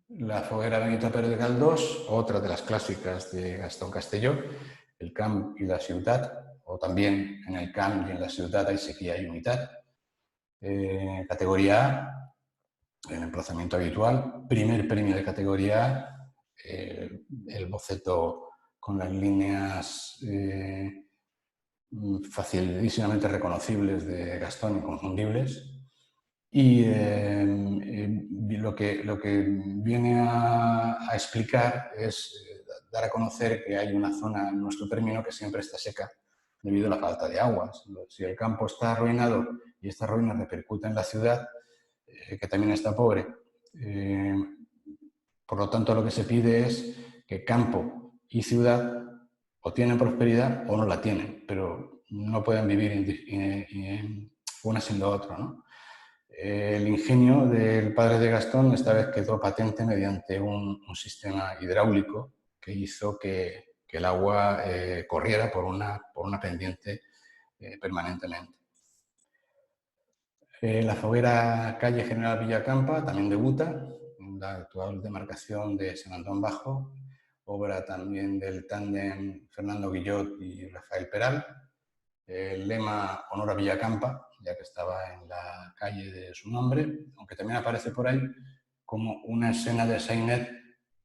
S1: La foguera Benito Pérez de Galdós, otra de las clásicas de Gastón Castelló, el Camp y la Ciutat, o también en el Camp y en la Ciutat hay sequía y unitat. Categoría A, el emplazamiento habitual, primer premio de categoría A, el boceto con las líneas facilísimamente reconocibles de Gastón, inconfundibles. Y lo que viene a explicar es dar a conocer que hay una zona en nuestro término que siempre está seca debido a la falta de aguas. Si el campo está arruinado y esta ruina repercute en la ciudad, que también está pobre, por lo tanto lo que se pide es que campo y ciudad o tienen prosperidad o no la tienen, pero no pueden vivir una sin lo otro, ¿no? El ingenio del padre de Gastón esta vez quedó patente mediante un sistema hidráulico que hizo que el agua corriera por una pendiente permanentemente. La foguera calle General Villacampa también debuta en la actual demarcación de San Antón Bajo, obra también del tándem Fernando Guillot y Rafael Peral. El lema Honor a Villacampa, ya que estaba en la calle de su nombre, aunque también aparece por ahí como una escena de Sainet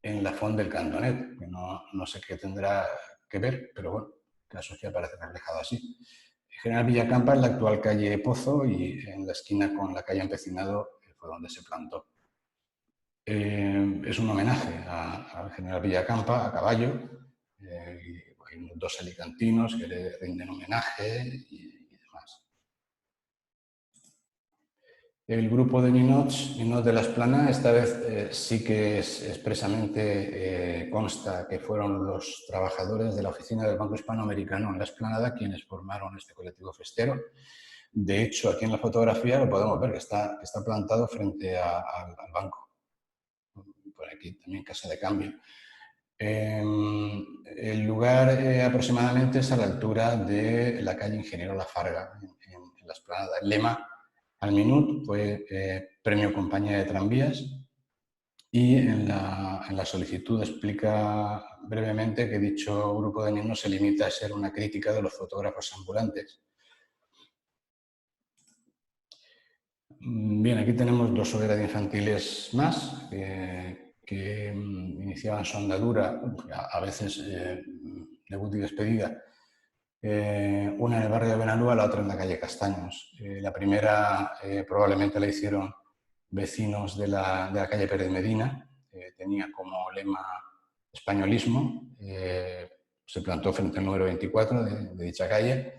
S1: en la Font del Cantonet, que no sé qué tendrá que ver, pero bueno, el caso es que aparece reflejado así. General Villacampa es la actual calle Pozo y en la esquina con la calle Empecinado fue donde se plantó. Es un homenaje al general Villacampa a caballo. Hay dos alicantinos que le rinden homenaje y demás. El grupo de Ninots de la Esplanada, esta vez sí que expresamente consta que fueron los trabajadores de la oficina del Banco Hispanoamericano en la Esplanada quienes formaron este colectivo festero. De hecho, aquí en la fotografía lo podemos ver, que está plantado frente al banco. Por aquí también casa de cambio. El lugar aproximadamente es a la altura de la calle Ingeniero Lafarga, en la Esplanada. El lema al minut fue premio compañía de tranvías, y en la solicitud explica brevemente que dicho grupo de niños se limita a ser una crítica de los fotógrafos ambulantes. Bien, aquí tenemos dos hogueras infantiles más que iniciaban su andadura, a veces debut y despedida, una en el barrio de Benalúa, la otra en la calle Castaños. La primera probablemente la hicieron vecinos de la calle Pérez Medina, tenía como lema españolismo, se plantó frente al número 24 de dicha calle,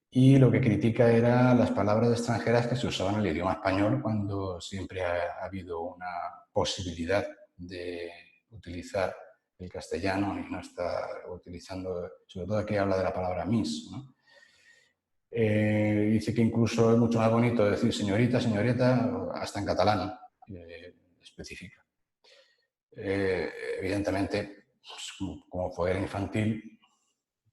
S1: y lo que critica era las palabras extranjeras que se usaban en el idioma español cuando siempre ha habido una posibilidad de utilizar el castellano y no está utilizando, sobre todo aquí habla de la palabra miss, ¿no? Dice que incluso es mucho más bonito decir señorita, señorita, hasta en catalán, especifica. Evidentemente, pues, como foguera infantil,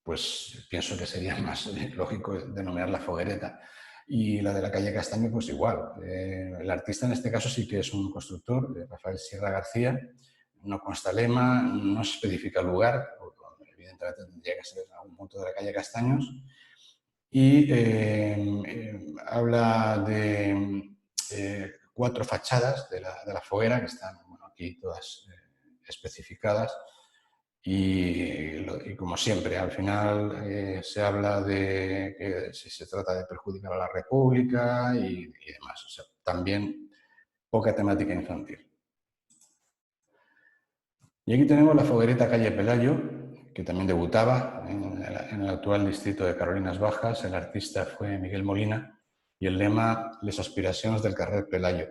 S1: pues pienso que sería más lógico denominarla foguereta. Y la de la calle Castaño, pues igual. El artista en este caso sí que es un constructor, Rafael Sierra García. No consta lema, no se especifica el lugar, evidentemente tendría que ser en algún punto de la calle Castaños. Y habla de 4 fachadas de la foguera, que están aquí todas especificadas. Y como siempre, al final se habla de que si se trata de perjudicar a la República y demás. O sea, también poca temática infantil. Y aquí tenemos la foguereta calle Pelayo, que también debutaba en el actual distrito de Carolinas Bajas. El artista fue Miguel Molina y el lema Les aspiracions del carrer Pelayo.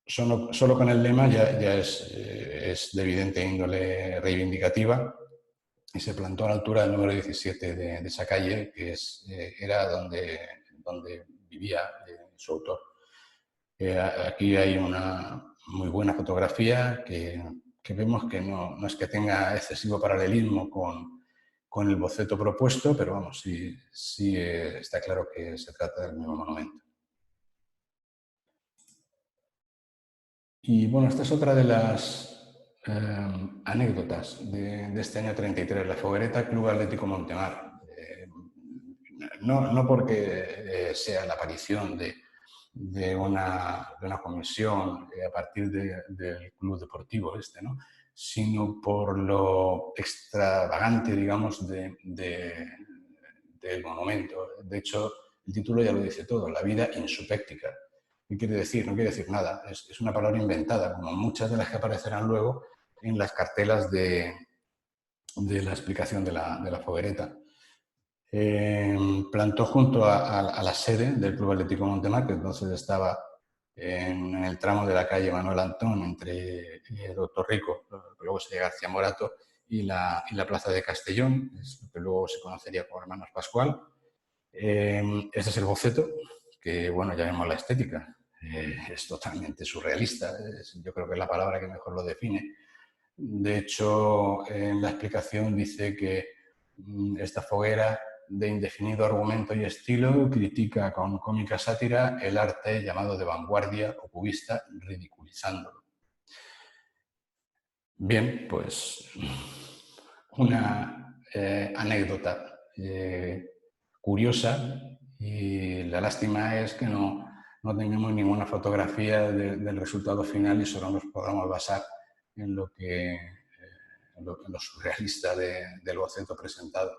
S1: Solo con el lema ya es de evidente índole reivindicativa, y se plantó a la altura del número 17 de esa calle, que era donde vivía su autor. Aquí hay una muy buena fotografía que vemos que no es que tenga excesivo paralelismo con el boceto propuesto, pero vamos, sí está claro que se trata del mismo monumento. Y bueno, esta es otra de las anécdotas de este año 33, la foguereta Club Atlético Montemar. No porque sea la aparición de una comisión a partir del club deportivo este, ¿no? Sino por lo extravagante, digamos, del monumento. De hecho, el título ya lo dice todo, la vida insupéctica. ¿Qué quiere decir? No quiere decir nada, es una palabra inventada, como muchas de las que aparecerán luego en las cartelas de la explicación de la foguereta. Plantó junto a la sede del Club Atlético Montemar, que entonces estaba en el tramo de la calle Manuel Antón, entre Doctor Rico, que luego sería García Morato, y la plaza de Castellón, que luego se conocería como Hermanos Pascual. Este es el boceto, que bueno, ya vemos la estética. Es totalmente surrealista, yo creo que es la palabra que mejor lo define. De hecho, en la explicación dice que esta foguera de indefinido argumento y estilo critica con cómica sátira el arte llamado de vanguardia o cubista, ridiculizándolo. Bien, pues una anécdota curiosa, y la lástima es que no tengamos ninguna fotografía del resultado final y solo nos podamos basar en lo surrealista del boceto presentado.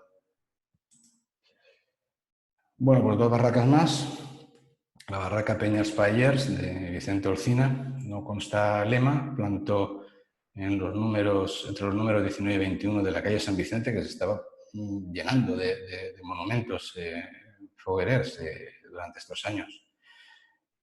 S1: Bueno, pues 2 barracas más. La barraca Peñas Payers de Vicente Olcina, no consta lema, plantó entre los números 19 y 21 de la calle San Vicente, que se estaba llenando de monumentos foguerers durante estos años.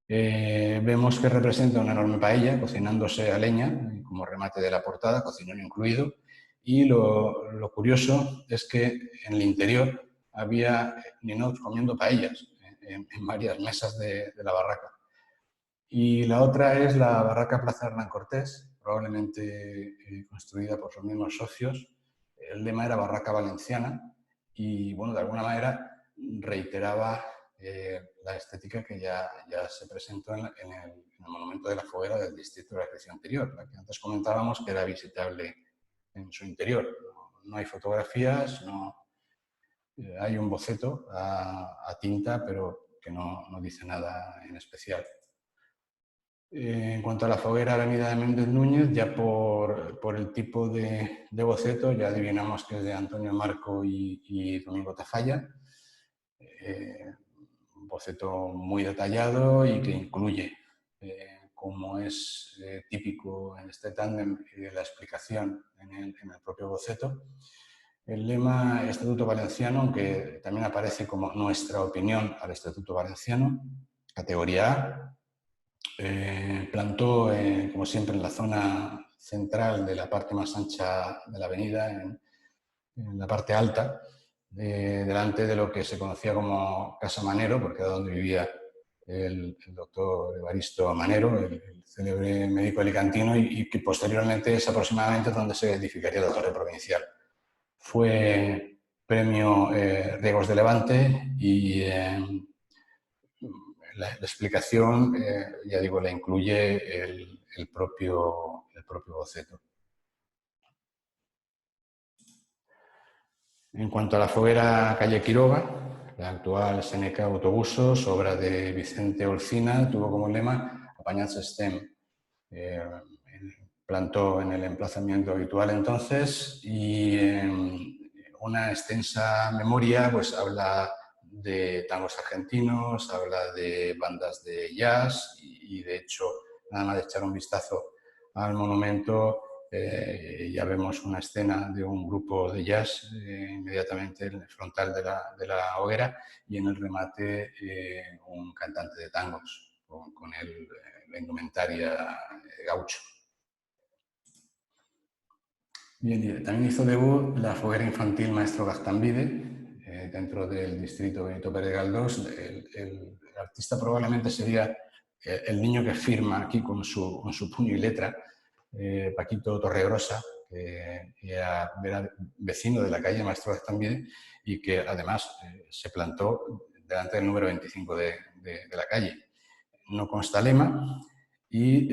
S1: Vemos que representa una enorme paella cocinándose a leña, como remate de la portada, cocinero incluido, y lo curioso es que en el interior había ninots comiendo paellas en varias mesas de la barraca. Y la otra es la barraca Plaza Hernán Cortés, probablemente construida por sus mismos socios. El lema era Barraca Valenciana y, bueno, de alguna manera reiteraba la estética que ya se presentó en el monumento de la Foguera del distrito de la creación anterior, la que antes comentábamos que era visitable en su interior. No hay fotografías, hay un boceto a tinta, pero que no dice nada en especial. En cuanto a la foguera Avenida de Méndez Núñez, ya por el tipo de boceto ya adivinamos que es de Antonio Marco y Domingo Tafalla. Un boceto muy detallado y que incluye, como es típico en este tándem, la explicación en el propio boceto. El lema Estatuto Valenciano, aunque también aparece como nuestra opinión al Estatuto Valenciano, categoría A. Plantó, como siempre, en la zona central de la parte más ancha de la avenida, en la parte alta, delante de lo que se conocía como Casa Manero, porque era donde vivía el doctor Evaristo Manero, el célebre médico alicantino, y que posteriormente es aproximadamente donde se edificaría la torre provincial. Fue premio Riegos de Levante y la explicación, ya digo, la incluye el propio boceto. En cuanto a la foguera calle Quiroga, la actual Seneca Autobusos, obra de Vicente Olcina, tuvo como lema Apañats estem. Plantó en el emplazamiento habitual entonces y una extensa memoria pues habla de tangos argentinos, habla de bandas de jazz y de hecho, nada más de echar un vistazo al monumento, ya vemos una escena de un grupo de jazz inmediatamente en el frontal de la hoguera y en el remate un cantante de tangos con la indumentaria gaucho. Bien, también hizo debut la foguera infantil Maestro Gaztambide, dentro del distrito Benito Pérez Galdós. El artista probablemente sería el niño que firma aquí con su puño y letra, Paquito Torregrosa, que era vecino de la calle Maestro Gaztambide y que además se plantó delante del número 25 de la calle. No consta lema y,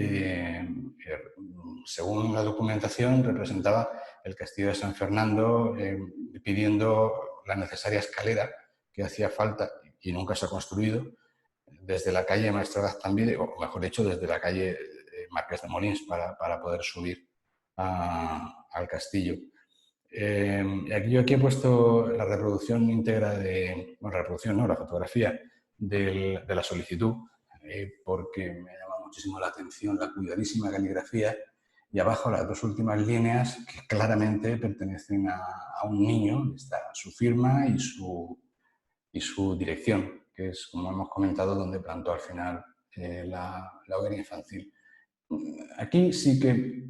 S1: según la documentación, representaba el castillo de San Fernando pidiendo la necesaria escalera que hacía falta y nunca se ha construido desde la calle Maestro Gaztambide, o mejor dicho, desde la calle Marqués de Molins para poder subir al castillo. Aquí he puesto la reproducción íntegra la fotografía de la solicitud, porque me llama muchísimo la atención la cuidadísima caligrafía y abajo las dos últimas líneas que claramente pertenecen a un niño, está su firma y su dirección, que es, como hemos comentado, donde plantó al final la hoguera infantil. Aquí sí que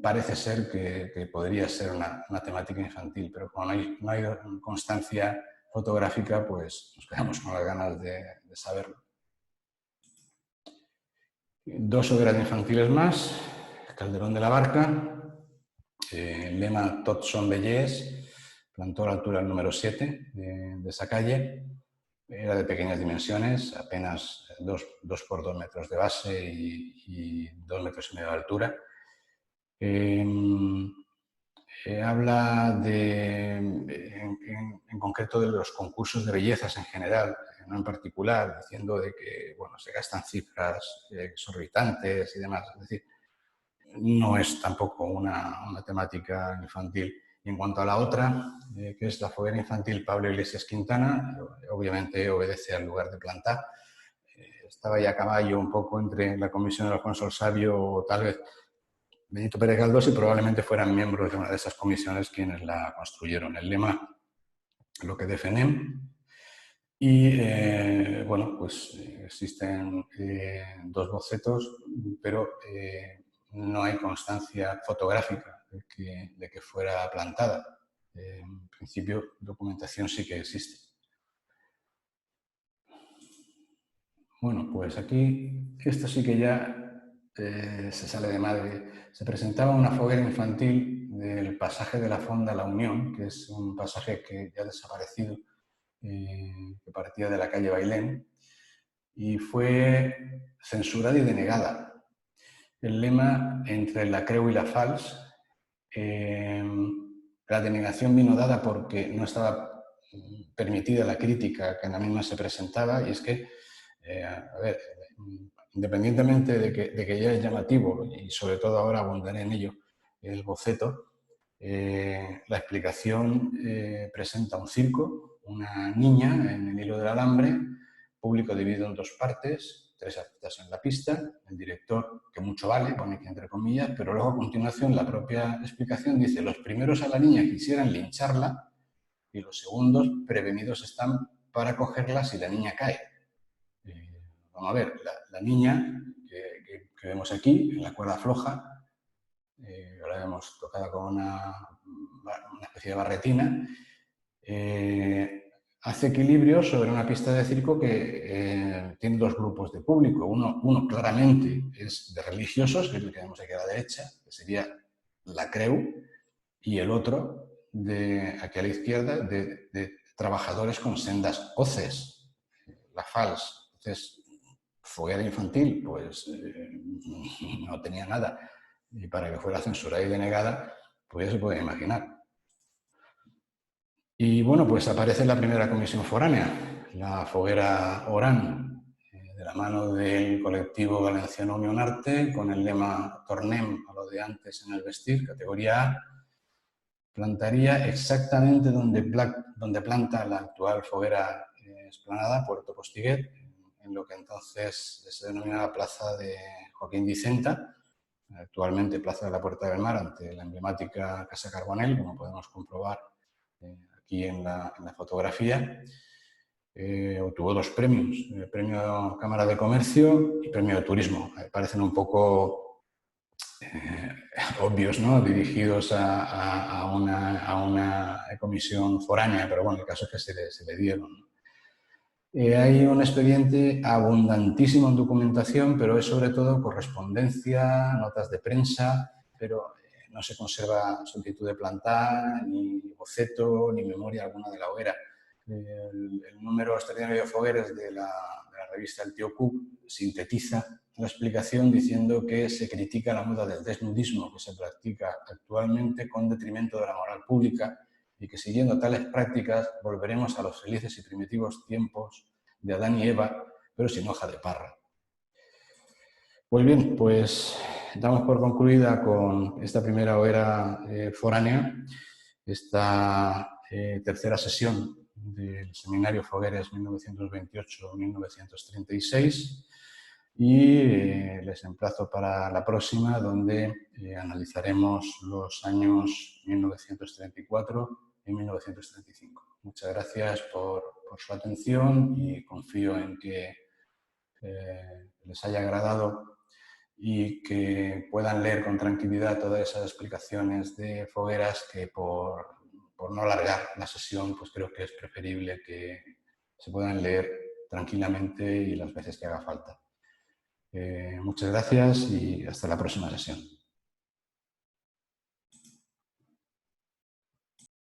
S1: parece ser que podría ser una temática infantil, pero como no hay constancia fotográfica, pues nos quedamos con las ganas de saberlo. Dos hogueras infantiles más, Calderón de la Barca, lema Tots son bellers, plantó a la altura el número 7 de esa calle. Era de pequeñas dimensiones, apenas 2 por 2 metros de base y 2 metros y medio de altura. Habla en concreto de los concursos de bellezas en general, no en particular, diciendo de que bueno, se gastan cifras exorbitantes y demás. Es decir, no es tampoco una temática infantil. Y en cuanto a la otra, que es la foguera infantil Pablo Iglesias Quintana, obviamente obedece al lugar de plantar. Estaba ya a caballo un poco entre la comisión de Alfonso el Sabio o tal vez Benito Pérez Galdós y probablemente fueran miembros de una de esas comisiones quienes la construyeron. El lema, lo que defendem, Y bueno, pues existen dos bocetos, pero no hay constancia fotográfica de que fuera plantada. En principio, documentación sí que existe. Bueno, pues aquí, esto sí que ya se sale de madre. Se presentaba una foguera infantil del pasaje de la Fonda a la Unión, que es un pasaje que ya ha desaparecido, que partía de la calle Bailén, y fue censurada y denegada. El lema entre la Creu y la Fals, la denegación vino dada porque no estaba permitida la crítica que en la misma se presentaba, y es que, a ver, independientemente de que ya es llamativo, y sobre todo ahora abundaré en ello, el boceto, la explicación presenta un circo, una niña en el hilo del alambre, público dividido en dos partes, tres artistas en la pista, el director, que mucho vale, pone aquí entre comillas, pero luego a continuación la propia explicación dice: los primeros a la niña quisieran lincharla y los segundos prevenidos están para cogerla si la niña cae. Vamos a ver, la niña que vemos aquí, en la cuerda floja, ahora vemos tocada con una especie de barretina, hace equilibrio sobre una pista de circo que tiene dos grupos de público. Uno claramente es de religiosos, que es el que vemos aquí a la derecha, que sería la Creu, y el otro, aquí a la izquierda, de trabajadores con sendas hoces, la Fals. Entonces, foguera infantil, pues no tenía nada. Y para que fuera censurada y denegada, pues ya se puede imaginar. Y bueno, pues aparece la primera comisión foránea, la foguera Orán, de la mano del colectivo valenciano Unión Arte, con el lema Tornem a lo de antes en el vestir, categoría A. Plantaría exactamente donde planta la actual foguera Esplanada, Puerto Postiguet, en lo que entonces se denominaba Plaza de Joaquín Dicenta, actualmente Plaza de la Puerta del Mar, ante la emblemática Casa Carbonell, como podemos comprobar aquí en la fotografía. Obtuvo dos premios, el premio Cámara de Comercio y premio de Turismo. Parecen un poco obvios, ¿no?, dirigidos a una comisión foránea, pero bueno, el caso es que se le dieron. Hay un expediente abundantísimo en documentación, pero es sobre todo correspondencia, notas de prensa, pero no se conserva solicitud de planta, ni boceto, ni memoria alguna de la hoguera. El número extraordinario de fogueres de la revista El Tío Cook sintetiza la explicación diciendo que se critica la moda del desnudismo que se practica actualmente con detrimento de la moral pública, y que siguiendo tales prácticas volveremos a los felices y primitivos tiempos de Adán y Eva, pero sin hoja de parra. Pues bien, pues damos por concluida con esta primera hoguera foránea, esta tercera sesión del Seminario Fogueres 1928-1936, y les emplazo para la próxima, donde analizaremos los años 1934 y 1935. Muchas gracias por su atención y confío en que les haya agradado y que puedan leer con tranquilidad todas esas explicaciones de fogueras, que por no alargar la sesión, pues creo que es preferible que se puedan leer tranquilamente y las veces que haga falta. Muchas gracias y hasta la próxima sesión.